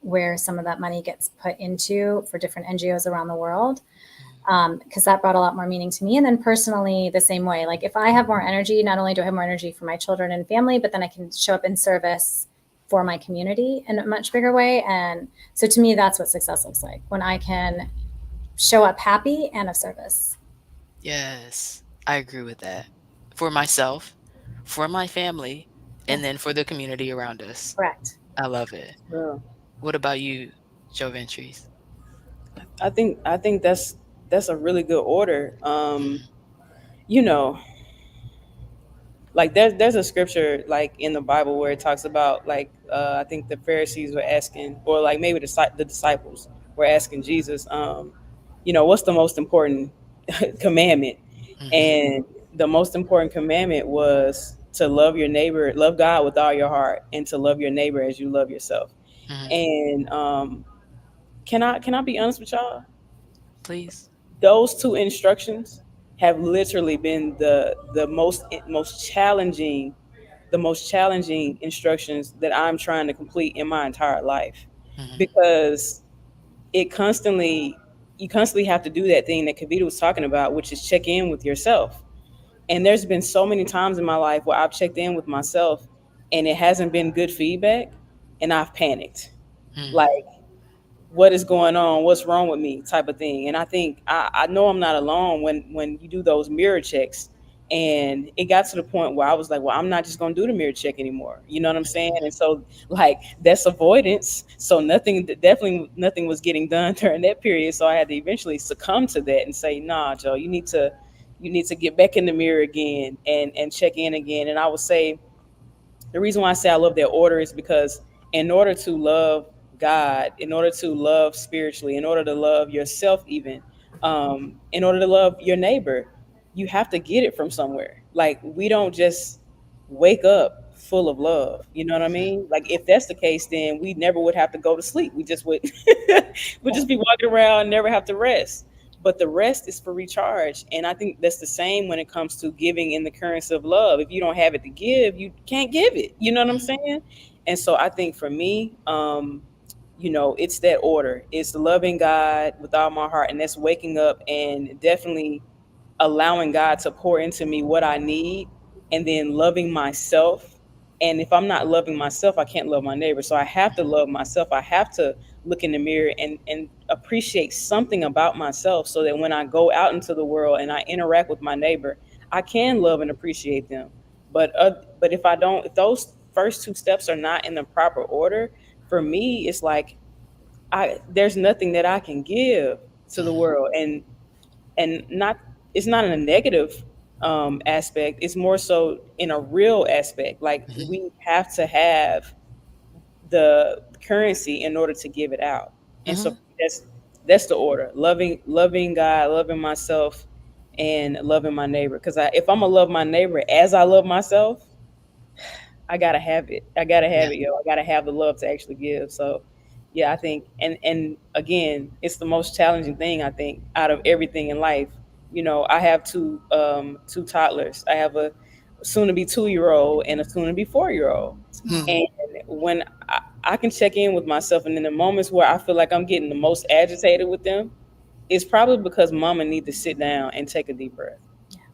where some of that money gets put into for different NGOs around the world, because that brought a lot more meaning to me. And then personally, the same way. Like if I have more energy, not only do I have more energy for my children and family, but then I can show up in service for my community in a much bigger way. And so to me, that's what success looks like when I can show up happy and of service. Yes, I agree with that. For myself, for my family, Yeah, and then for the community around us. correct. I love it. Well, What about you, Joe Ventries? I think that's a really good order. Mhm, You know, like there's a scripture like in the Bible where it talks about like I think the Pharisees were asking, or like maybe the disciples were asking Jesus, what's the most important commandment? mhm, And the most important commandment was to love your neighbor, love God with all your heart, and to love your neighbor as you love yourself. mhm. And can I be honest with y'all? Please. Those two instructions have literally been the most challenging instructions that I'm trying to complete in my entire life, Mhm, because it constantly you constantly have to do that thing that Kavita was talking about, which is check in with yourself. And there's been so many times in my life where I've checked in with myself and it hasn't been good feedback, and I've panicked. mhm, Like, what is going on, what's wrong with me, type of thing. And I think I know I'm not alone when you do those mirror checks. And it got to the point where I was like, well, I'm not just going to do the mirror check anymore, you know what I'm saying? mhm. And so, like, that's avoidance. So nothing, definitely nothing was getting done during that period. So I had to eventually succumb to that and say, nah, Joe, you need to get back in the mirror again and check in again. And I would say the reason why I say I love that order is because in order to love God, in order to love spiritually, in order to love yourself, even in order to love your neighbor, you have to get it from somewhere. Like, we don't just wake up full of love. You know what I Mhm. mean? Like if that's the case, then we never would have to go to sleep. We just would would Right. just be walking around, never have to rest. But the rest is for recharge. And I think that's the same when it comes to giving in the currency of love. If you don't have it to give, you can't give it. You know what I'm saying? And so I think for me, it's that order. It's loving God with all my heart, and that's waking up and definitely allowing God to pour into me what I need, and then loving myself. And if I'm not loving myself, I can't love my neighbor. So I have to love myself. I have to look in the mirror and appreciate something about myself so that when I go out into the world and I interact with my neighbor, I can love and appreciate them. But if I don't, if those first two steps are not in the proper order, for me, it's like I there's nothing that I can give to the Mhm. world. And not it's not in a negative aspect, it's more so in a real aspect. Like Mhm. we have to have the currency in order to give it out. And so Mhm. that's the order: loving God, loving myself, and loving my neighbor. Because if I'm gonna love my neighbor as I love myself, I gotta have it. I gotta Yeah. have it, yo. I gotta have the love to actually give. So, yeah, I think, and again, it's the most challenging thing I think out of everything in life. I have two toddlers. I have a soon to be 2 year old and a soon to be 4 year old. Hmm. And when I can check in with myself, and in the moments where I feel like I'm getting the most agitated with them, it's probably because Mama needs to sit down and take a deep breath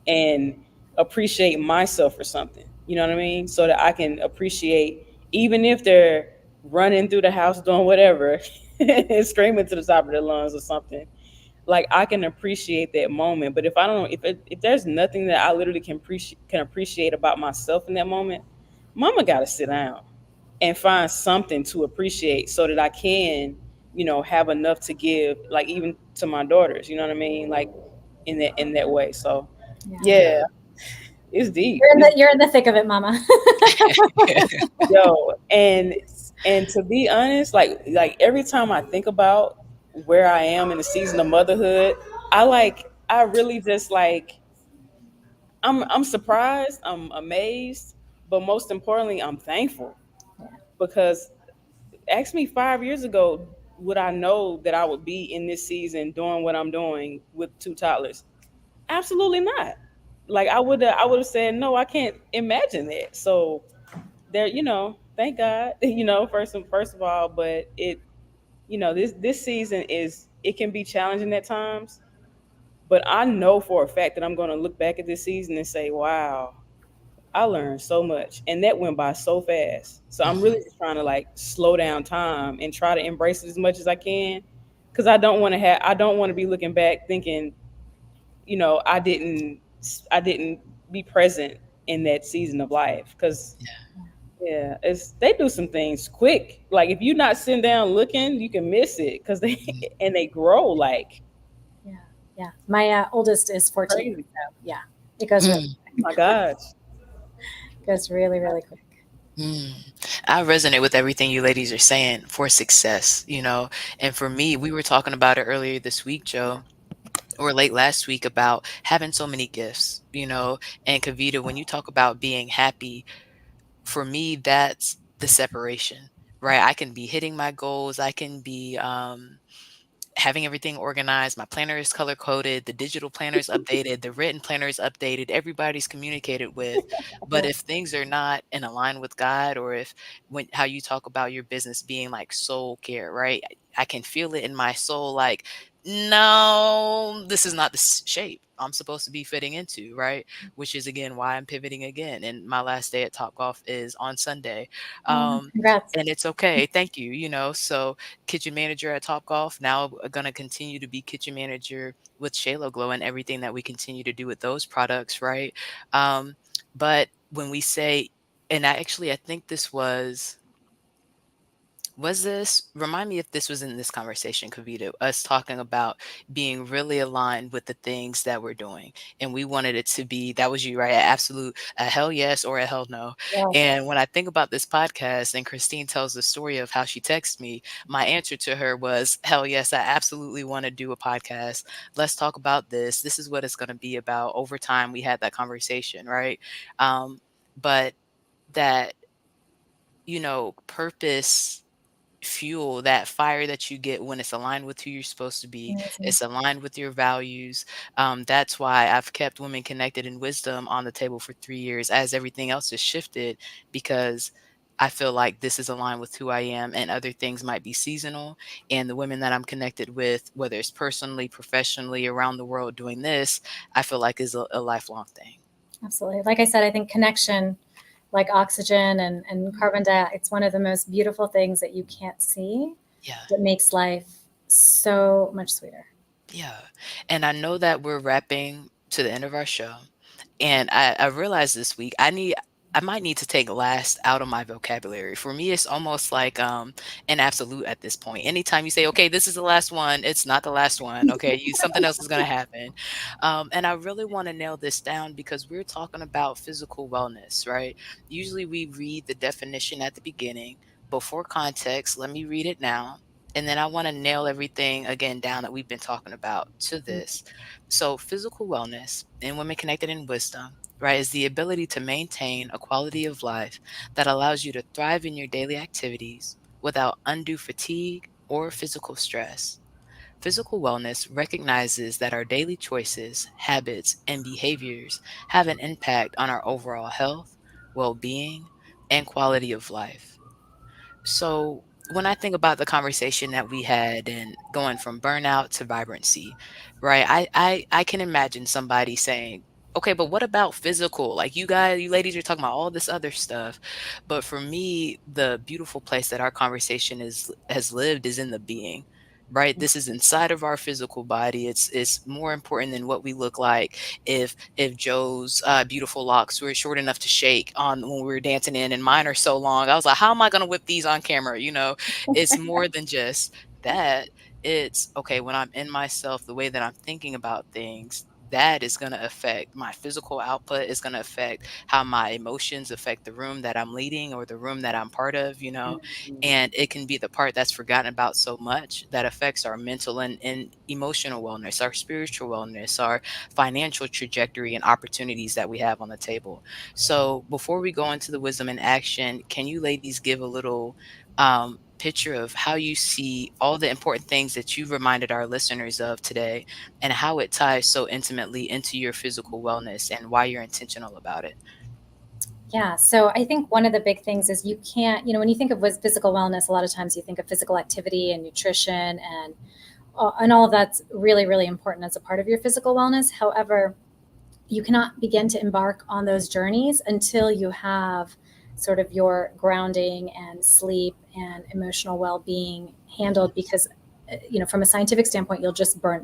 and appreciate myself for something. You know what I mean? So that I can appreciate, even if they're running through the house doing whatever, screaming to the top of their lungs or something. Like I can appreciate that moment. But if I don't, if there's nothing that I literally can appreciate about myself in that moment, Mama got to sit down and find something to appreciate so that I can, have enough to give, like even to my daughters. You know what I mean? Like in that way. So Yeah. yeah, it's deep. You're in It's the you're in the thick of it, Mama. yo, and to be honest, like every time I think about where I am in the season of motherhood, I really just like I'm surprised, I'm amazed, but most importantly, I'm thankful Yeah. because ask me 5 years ago, would I know that I would be in this season doing what I'm doing with two toddlers? Absolutely not. Like I would have said no, I can't imagine that. So there, thank God, first of all, but this season it can be challenging at times, but I know for a fact that I'm going to look back at this season and say, wow, I learned so much, and that went by so fast. So I'm really Mhm. just trying to like slow down time and try to embrace it as much as I can, because I don't want to be looking back thinking, I didn't be present in that season of life. Because yeah, they do some things quick. Like if you're not sitting down looking, you can miss it because they Mhm. and they grow like Yeah. Yeah. My oldest is 14, crazy. so yeah, it goes really Mm. Oh my gosh. goes really really quick. Mm. I resonate with everything you ladies are saying for success. And for me, we were talking about it earlier this week, Joe, or late last week about having so many gifts. And Kavita, when you talk about being happy, for me, that's the separation, right? I can be hitting my goals. I can be having everything organized. My planner is color coded, the digital planner is updated, the written planner is updated, everybody's communicated with. But Yeah. if things are not in align with God, or if when how you talk about your business being like soul care, right? I can feel it in my soul like, no, this is not the shape I'm supposed to be fitting into, right? Which is again why I'm pivoting again. And my last day at Top Golf is on Sunday. Oh, Um, congrats. and it's okay. Thank you. So kitchen manager at Topgolf. Now going to continue to be kitchen manager with Shalo Glow and everything that we continue to do with those products, right? Um, but when we say, and I think this was this, remind me if this was in this conversation, Kavita, us talking about being really aligned with the things that we're doing. And we wanted it to be, that was you, right? A hell yes or a hell no. Yes. And when I think about this podcast and Christine tells the story of how she texted me, my answer to her was, hell yes, I absolutely want to do a podcast. Let's talk about this. This is what it's going to be about. Over time, we had that conversation, right? But that, purpose fuel, that fire that you get when it's aligned with who you're supposed to be, Amazing. it's aligned with your values. That's why I've kept Women Connected in Wisdom on the table for 3 years as everything else has shifted, because I feel like this is aligned with who I am, and other things might be seasonal. And the women that I'm connected with, whether it's personally, professionally, around the world doing this, I feel like is a lifelong thing. Absolutely. Like I said, I think connection, like oxygen and carbon dioxide, it's one of the most beautiful things that you can't see Yeah. that makes life so much sweeter. Yeah. And I know that we're wrapping to the end of our show. And I realized this week I might need to take last out of my vocabulary. For me, it's almost like an absolute at this point. Anytime you say, okay, this is the last one, it's not the last one. Okay, something else is gonna happen. And I really want to nail this down because we're talking about physical wellness, right? Usually we read the definition at the beginning, but for context, let me read it now. And then I want to nail everything again down that we've been talking about to this. So, physical wellness in Women Connected in Wisdom, right, is the ability to maintain a quality of life that allows you to thrive in your daily activities without undue fatigue or physical stress. Physical wellness recognizes that our daily choices, habits, and behaviors have an impact on our overall health, well being, and quality of life. So when I think about the conversation that we had and going from burnout to vibrancy, right? I can imagine somebody saying, okay, but what about physical? Like you guys, you ladies are talking about all this other stuff. But for me, the beautiful place that our conversation is has lived is in the being. Right. This is inside of our physical body. It's more important than what we look like. If Joe's beautiful locks were short enough to shake on when we were dancing in, and mine are so long, I was like, how am I going to whip these on camera? It's more than just that. It's okay when I'm in myself, the way that I'm thinking about things. That is going to affect my physical output, is going to affect how my emotions affect the room that I'm leading or the room that I'm part of. Mhm. And it can be the part that's forgotten about so much that affects our mental and emotional wellness, our spiritual wellness, our financial trajectory and opportunities that we have on the table. So before we go into the wisdom in action, can you ladies give a little picture of how you see all the important things that you've reminded our listeners of today, and how it ties so intimately into your physical wellness and why you're intentional about it? Yeah. So I think one of the big things is you can't, when you think of physical wellness, a lot of times you think of physical activity and nutrition and all of that's really, really important as a part of your physical wellness. However, you cannot begin to embark on those journeys until you have sort of your grounding and sleep and emotional well-being handled, because from a scientific standpoint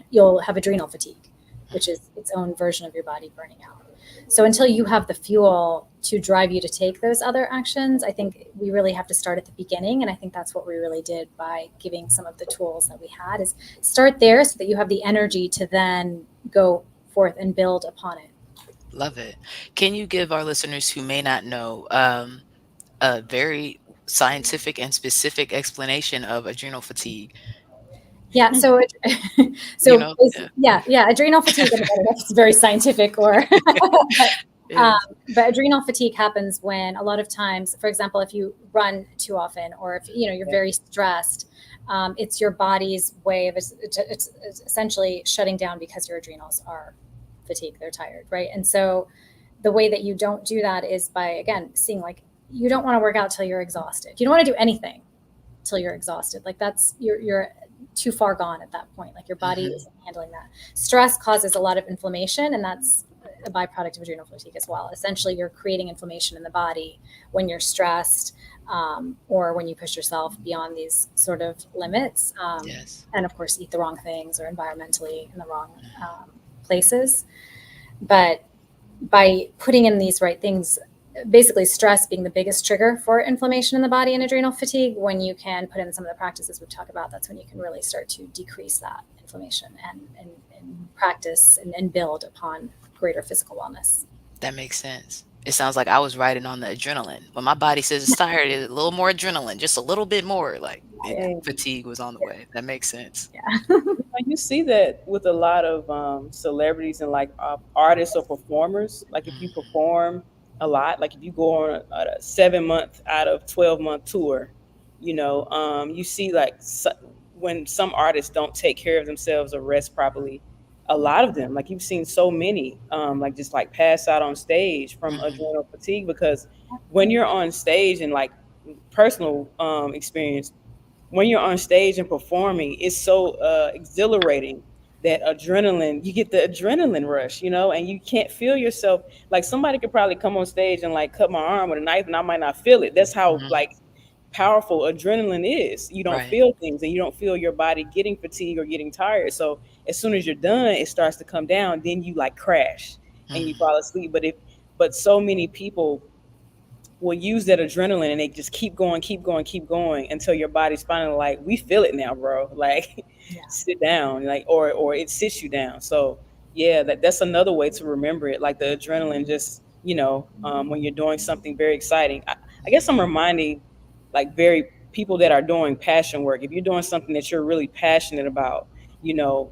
you'll have adrenal fatigue, which is its own version of your body burning out. So until you have the fuel to drive you to take those other actions, I think we really have to start at the beginning. And I think that's what we really did by giving some of the tools that we had, is start there so that you have the energy to then go forth and build upon it. Love it. Can you give our listeners who may not know a very scientific and specific explanation of adrenal fatigue? Yeah. So, Yeah. yeah, adrenal fatigue. I don't know if it's very scientific or, but, um, Yes. but adrenal fatigue happens when a lot of times, for example, if you run too often, or if you're very stressed, it's your body's way of it's essentially shutting down because your adrenals are fatigued, they're tired, right? And so, the way that you don't do that is by, again, seeing, like, you don't want to work out till you're exhausted. You don't want to do anything till you're exhausted. Like, that's you're too far gone at that point. Like, your body Hmm. isn't handling that. Stress causes a lot of inflammation, and that's a byproduct of adrenal fatigue as well. Essentially, you're creating inflammation in the body when you're stressed, or when you push yourself beyond these sort of limits, Yes. and of course eat the wrong things or environmentally in the wrong places. But by putting in these right things, basically stress being the biggest trigger for inflammation in the body and adrenal fatigue, when you can put in some of the practices we've talked about, that's when you can really start to decrease that inflammation and practice and build upon greater physical wellness. That makes sense. It sounds like I was riding on the adrenaline. When my body says it's tired, it's a little more adrenaline, just a little bit more, like, and And fatigue was on the Yeah. way. That makes sense. Yeah. you see that with a lot of celebrities and like artists or performers. Like if you Mhm. perform a lot. Like if you go on a 7 month out of 12-month tour, you see like when some artists don't take care of themselves or rest properly, a lot of them, like you've seen so many, like just like pass out on stage from Mhm. adrenal fatigue because when you're on stage and like personal experience, when you're on stage and performing, it's so exhilarating that adrenaline, you get the adrenaline rush, and you can't feel yourself. Like somebody could probably come on stage and like cut my arm with a knife and I might not feel it. That's how Mhm. like powerful adrenaline is. You don't Right. feel things and you don't feel your body getting fatigued or getting tired. So as soon as you're done, it starts to come down. Then you like crash and you Mhm. fall asleep. But so many people will use that adrenaline and they just keep going, keep going, keep going until your body's finally like, we feel it now, bro. Like, Yeah. sit down, like, or it sits you down. So yeah, that's another way to remember it. Like the adrenaline, just when you're doing something very exciting. I guess I'm reminding like very people that are doing passion work. If you're doing something that you're really passionate about,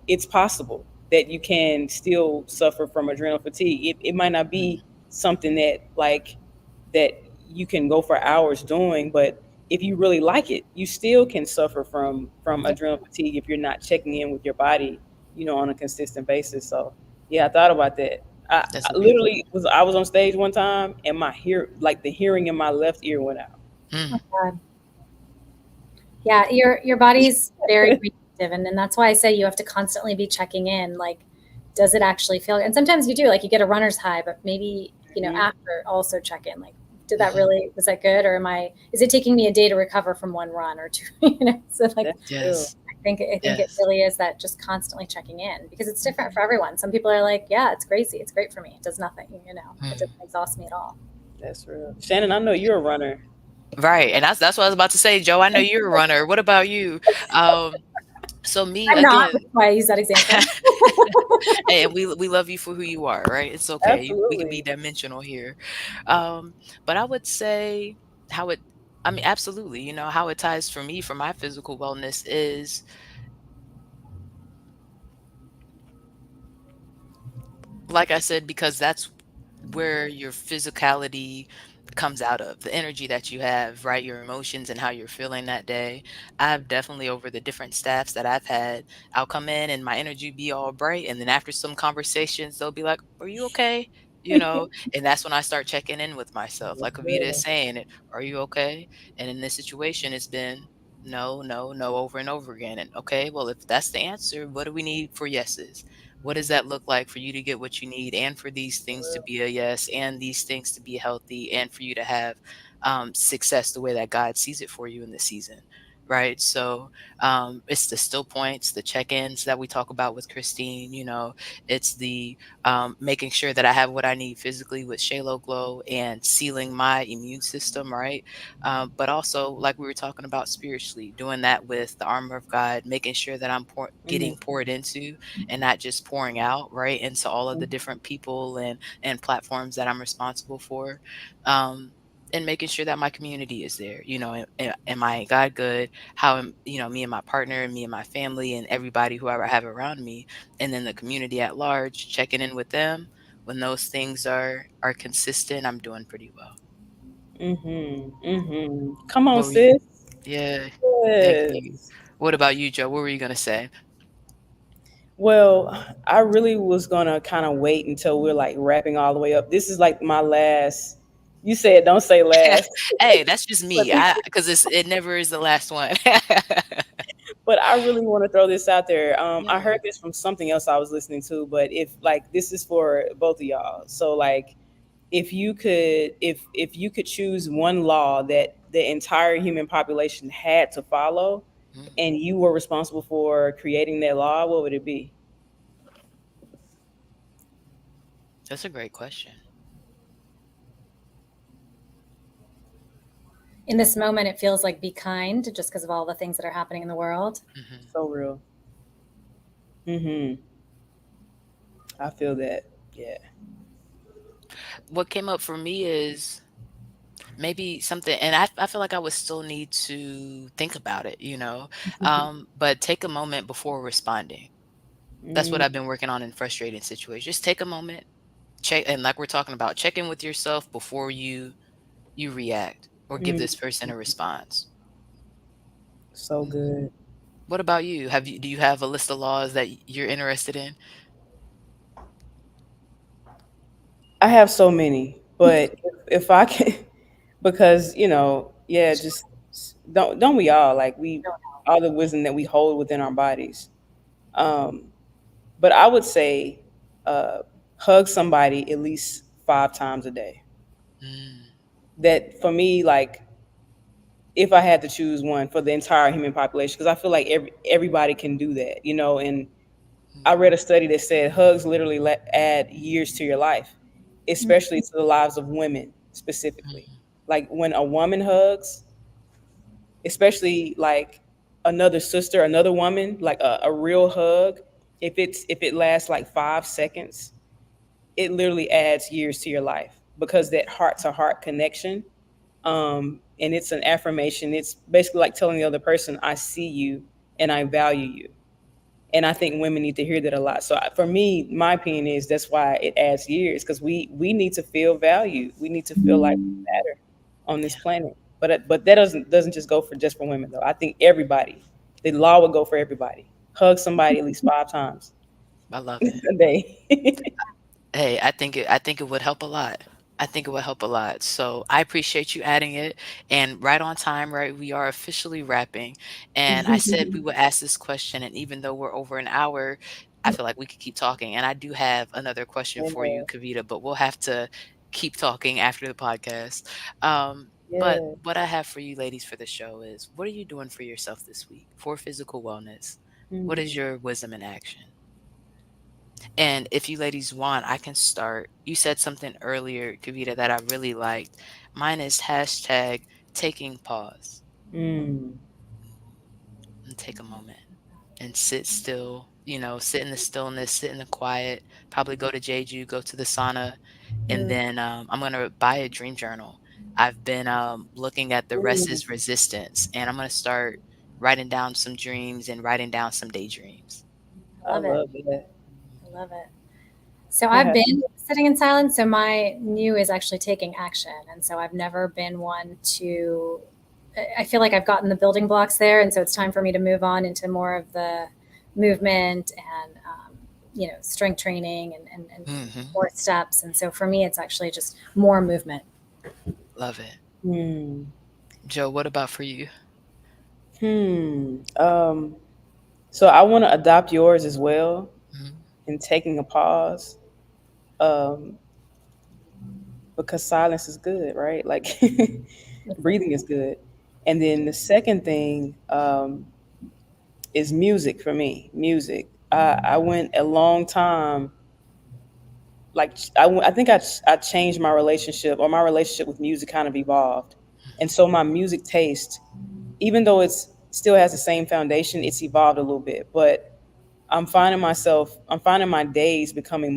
it's possible that you can still suffer from adrenal fatigue. It might not be Mhm. something that you can go for hours doing, but if you really like it, you still can suffer from Yeah. adrenal fatigue if you're not checking in with your body, on a consistent basis. So yeah, I thought about that. I That's a beautiful. literally was on stage one time and my like the hearing in my left ear went out. Oh, Mm. God. Yeah, your body's very reactive, and that's why I say you have to constantly be checking in. Like, does it actually feel? And sometimes you do, like you get a runner's high, but maybe Mhm. after also check in. Like, did that Mhm. really was that good, or am I? Is it taking me a day to recover from one run or two? So like That's real. Yes. I think it Yes. really is that just constantly checking in because it's different for everyone. Some people are like, yeah, it's crazy, it's great for me, it does nothing, it Mm. doesn't exhaust me at all. That's real. Shannon, I know you're a runner. Right, and that's what I was about to say, Joe, I know you're a runner. What about you? Um, so me, I'm not, again. which is why I use that example. Hey, and we love you for who you are, right? It's okay. We can be Absolutely. dimensional here. Um, but I would say how it, I mean, absolutely, how it ties for me for my physical wellness is, like I said, because that's where your physicality comes out of, the energy that you have, right? Your emotions and how you're feeling that day. I've definitely, over the different staffs that I've had, I'll come in and my energy be all bright. And then after some conversations, they'll be like, "Are you okay?" And that's when I start checking in with myself. Like That's Kavita is real. saying, "Are you okay?" And in this situation, it's been no, no, no over and over again. And okay, well, if that's the answer, what do we need for yeses? What does that look like for you to get what you need and for these For things to real. be a yes and these things to be healthy and for you to have success the way that God sees it for you in the season? Right. So it's the still points, the check ins that we talk about with Christine. It's the making sure that I have what I need physically with Shalo Glow and sealing my immune system. Right. But also, like we were talking about spiritually, doing that with the armor of God, making sure that I'm getting Mhm. poured into and not just pouring out right into all of the Mhm. different people and platforms that I'm responsible for. Um, and making sure that my community is there. Am I God good? How am me and my partner and me and my family and everybody who I have around me, and then the community at large, checking in with them. When those things are consistent, I'm doing pretty well. Mhm. Mhm. Come on, What were you? sis. Yeah, thank you. Yes. What about you, Joe? What were you gonna say? Well, I really was gonna kind of wait until we're like wrapping all the way up. This is like my last. You said don't say last, Hey, that's just but me. Because it never is the last one. but I really want to throw this out there. I Yeah. heard this from something else I was listening to, but if like this is for both of y'all. So like if you could choose one law that the entire human population had to follow Mm, and you were responsible for creating that law, what would it be? that's a great question. In this moment, it feels like be kind just because of all the things that are happening in the world. Mhm. So real. Mhm. I feel that. Yeah. What came up for me is maybe something, and I feel like I would still need to think about it, but take a moment before responding. That's what Mm, I've been working on in frustrating situations. Just take a moment, Check, and like we're talking about, check in with yourself before you react or give Mm, this person a response. so Mhm. good. What about you? Do you have a list of laws that you're interested in? I have so many, but if I can, because yeah, just don't we all like we all the wisdom that we hold within our bodies. Um, but I would say, uh, hug somebody at least 5 times a day. Mm, That for me, like if I had to choose one for the entire human population, because I feel like everybody can do that, and I mhm, read a study that said hugs literally add years to your life, especially to the lives of women specifically. mhm, Like when a woman hugs, especially like another sister, another woman, like a real hug, if it lasts like 5 seconds, it literally adds years to your life because that heart to heart connection. And it's an affirmation. It's basically like telling the other person, I see you and I value you. And I think women need to hear that a lot. So for me, my opinion is that's why it adds years because we need to feel valued. We need to feel like we matter on this yeah, planet. But that doesn't just go for just for women though. I think everybody, the law would go for everybody. Hug somebody at least 5 times I love it. a day. Hey, I think it would help a lot. I think it would help a lot. So I appreciate you adding it. And right on time, right? We are officially wrapping. And I said we would ask this question. And even though we're over an hour, I feel like we could keep talking. And I do have another question for you, Yeah, Kavita, but we'll have to keep talking after the podcast. But yeah. what I have for you ladies for the show is, what are you doing for yourself this week for physical wellness? What is Mm, your wisdom in action? And if you ladies want, I can start. You said something earlier, Kavita, that I really liked. Mine is hashtag taking pause. mm, And take a moment and sit still, sit in the stillness, sit in the quiet, probably go to Jeju, go to the sauna, and Mm, then I'm going to buy a dream journal. I've been looking at the rest mm. is resistance, and I'm going to start writing down some dreams and writing down some daydreams. I I love it. love that. I love it. So I I've have. been sitting in silence. So my new is actually taking action. And so I've never been one to, I feel like I've gotten the building blocks there. And so it's time for me to move on into more of the movement and, strength training and Hmm. more steps. And so for me, it's actually just more movement. Love it. Hmm. Joe, what about for you? Hmm. So I want to adopt yours as well Mhm. in taking a pause. Um, because silence is good, right? Like It's like, breathing is good. And then the second thing, is music for me. Music. I went a long time. Like I think I changed my relationship, or my relationship with music kind of evolved, and so my music taste, even though it's still has the same foundation, it's evolved a little bit. But I'm finding my days becoming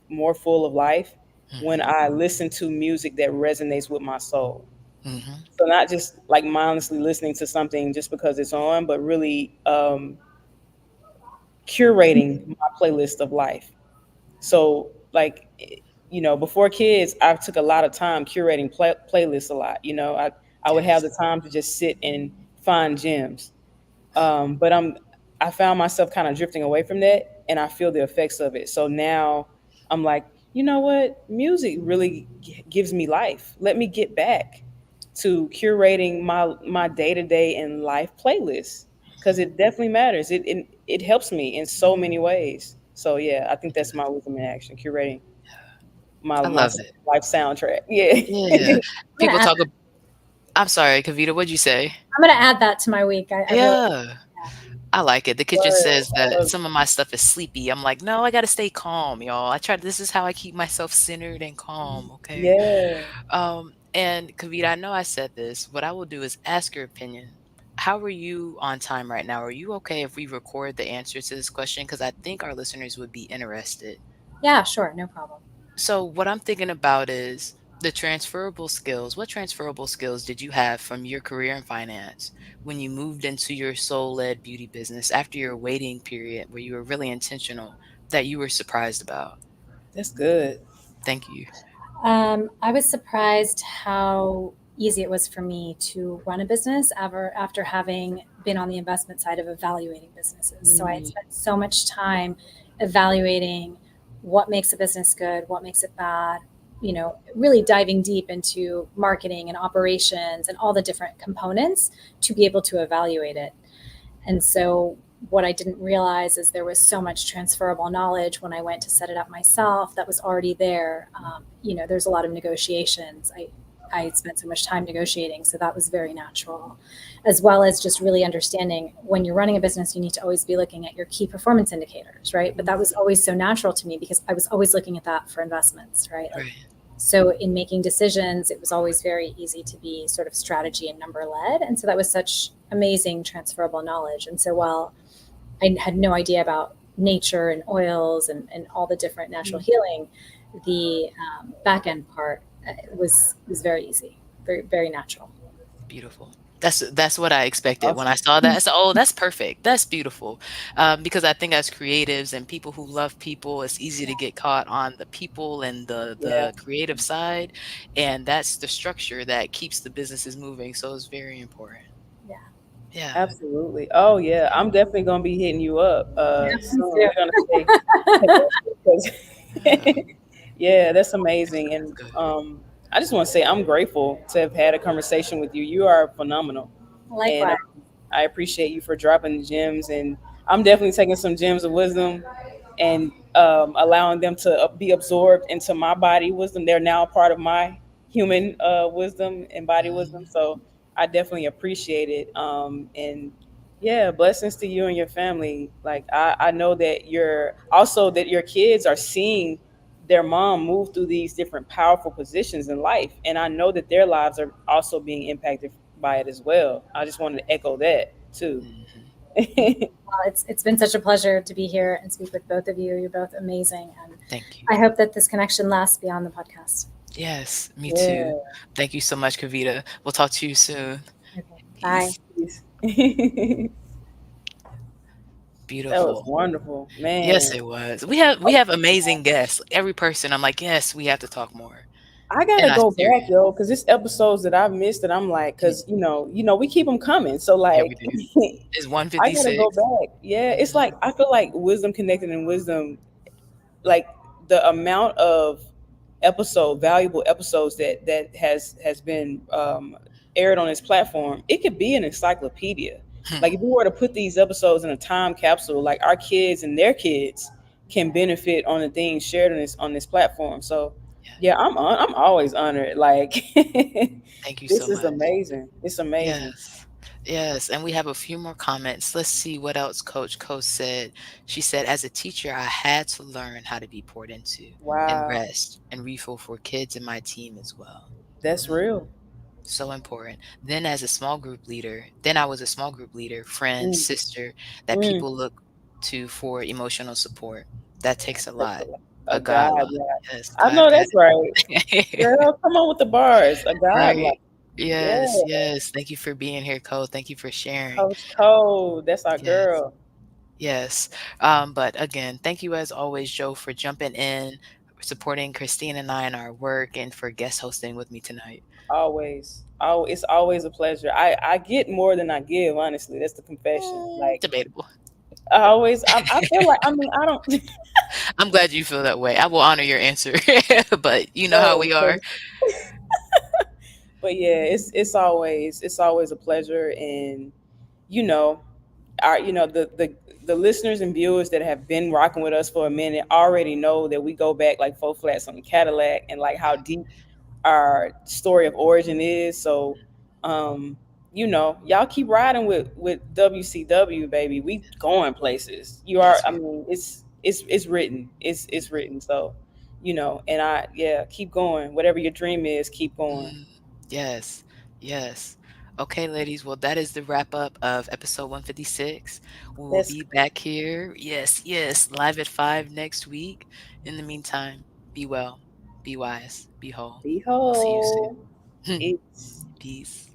more full of life when Mhm. I listen to music that resonates with my soul. Mhm. So not just like mindlessly listening to something just because it's on, but really curating my playlist of life. So like before kids, I took a lot of time curating playlists a lot. I would have Yes. the time to just sit and find gems. But I found myself kind of drifting away from that, and I feel the effects of it. So now I'm like, you know what? Music really gives me life. Let me get back to curating my day to day and life playlist because Mhm. it definitely matters. It helps me in so many ways. So yeah, I think that's my wisdom in action, curating my I my love it. life soundtrack. Yeah. Yeah. I'm going People to add talk ab I'm sorry, Kavita, what'd you say? I'm going to add that to my week. I really, Yeah. I like it. The kitchen Word. says I that love some of my stuff is sleepy. I'm like, "No, I gotta stay calm, y'all. This is how I keep myself centered and calm, okay?" Yeah, And Kavita, I know I said this. What I will do is ask your opinion. How are you on time right now? Are you okay if we record the answer to this question? Because I think our listeners would be interested. yeah, sure. No problem. So what I'm thinking about is the transferable skills. What transferable skills did you have from your career in finance when you moved into your soul-led beauty business after your waiting period where you were really intentional that you were surprised about? that's good. Thank you. I was surprised how easy it was for me to run a business after having been on the investment side of evaluating businesses. So I had Mm, spent so much time evaluating what makes a business good, what makes it bad, really diving deep into marketing and operations and all the different components to be able to evaluate it. And so what I didn't realize is there was so much transferable knowledge when I went to set it up myself that was already there. There's a lot of negotiations. I spent so much time negotiating, so that was very natural, as well as just really understanding when you're running a business, you need to always be looking at your key performance indicators, right? But that was always so natural to me because I was always looking at that for investments, right? Like, Right. so in making decisions, it was always very easy to be sort of strategy and number led. And so that was such amazing transferable knowledge. And so while I had no idea about nature and oils and all the different natural mm. healing, the back end part was very easy, very, very natural. Beautiful. That's what I expected when I Awesome. saw that. I said, "Oh, that's perfect. That's beautiful." Because I think as creatives and people who love people, it's easy to get caught on the people and Yeah, the creative side, and that's the structure that keeps the businesses moving. So it's very important. Yeah. Yeah. absolutely. Oh yeah, I'm definitely gonna be hitting you up Yeah, soon. please do. We're gonna stay connected 'cause Yeah. yeah, that's That's amazing. good. That's And good. I just want to say I'm grateful to have had a conversation with you. You are phenomenal, and Likewise. I appreciate you for dropping the gems. And I'm definitely taking some gems of wisdom and allowing them to be absorbed into my body wisdom. They're now a part of my human wisdom and body wisdom. Mhm. So I definitely appreciate it. And yeah, blessings to you and your family. Like I know that you're also that your kids are seeing their mom move through these different powerful positions in life. And I know that their lives are also being impacted by it as well. I just wanted to echo that too. Mhm. Well, it's been such a pleasure to be here and speak with both of you. You're both amazing, and Thank you. I hope that this connection lasts beyond the podcast. Yes, me too. Yeah. Thank you so much, Kavita. We'll talk to you soon. Okay, bye. Peace. Peace. That was Beautiful. wonderful, Yes, man. it was. We have amazing guests. Every person, I'm like, "Yes, we have to talk more." I And gotta I go back, serious. yo, because it's episodes that I've missed that I'm like, Mm, because we keep them coming. So yeah, we like, do. It's I gotta go 156. back. Yeah, it's Mhm. like I feel like wisdom connected and wisdom like the amount of valuable episodes that has been aired on this platform, it could be an encyclopedia. Like if we were to put these episodes in a time capsule, like our kids and their kids can benefit on the things shared on this platform. So Yeah. yeah, I'm always honored. Like Thank you so this is much. amazing. It's amazing. Yes. Yes, and we have a few more comments. Let's see what else Coach Co said. She said, "As a teacher, I had to learn how to be poured into and Wow, rest and refill for kids and my team as well." that's Mm. real. So important. Then I was a small group leader, friend, Mm, sister that mm. people look to for emotional support. That takes a lot. A A God God, lot. yeah. Yes, I God know got that's right. it. Girl, come on with the bars. A God, like, Right. Yes, yeah. yes. Thank you for being here, Cole. Thank you for sharing. Coach Cole, that's our Yes, girl. yes. But again, thank you as always, Joe, for jumping in, supporting Christine and I in our work, and for guest hosting with me tonight. Always. Oh, it's always a pleasure. I get more than I give, honestly. That's the confession. Like, Debatable. I feel like, I mean, I don't, I'm glad you feel that way. I will honor your answer, but you know how no, we are. 'cause- but yeah, it's always a pleasure. And, you know, the listeners and viewers that have been rocking with us for a minute already know that we go back like four flats on the Cadillac and like how deep our story of origin is. So, um, y'all keep riding with WCW, baby. We going places. You are. Yes, I we mean, it's written. It's written. So, and yeah, keep going. Whatever your dream is, keep going. mm, yes, yes. Okay, ladies. Well, that is the wrap up of episode 156. We will Let's be back here. Yes, yes, live at 5 next week. In the meantime, be well, be wise, be whole. be We'll see you whole. soon. Peace. Peace.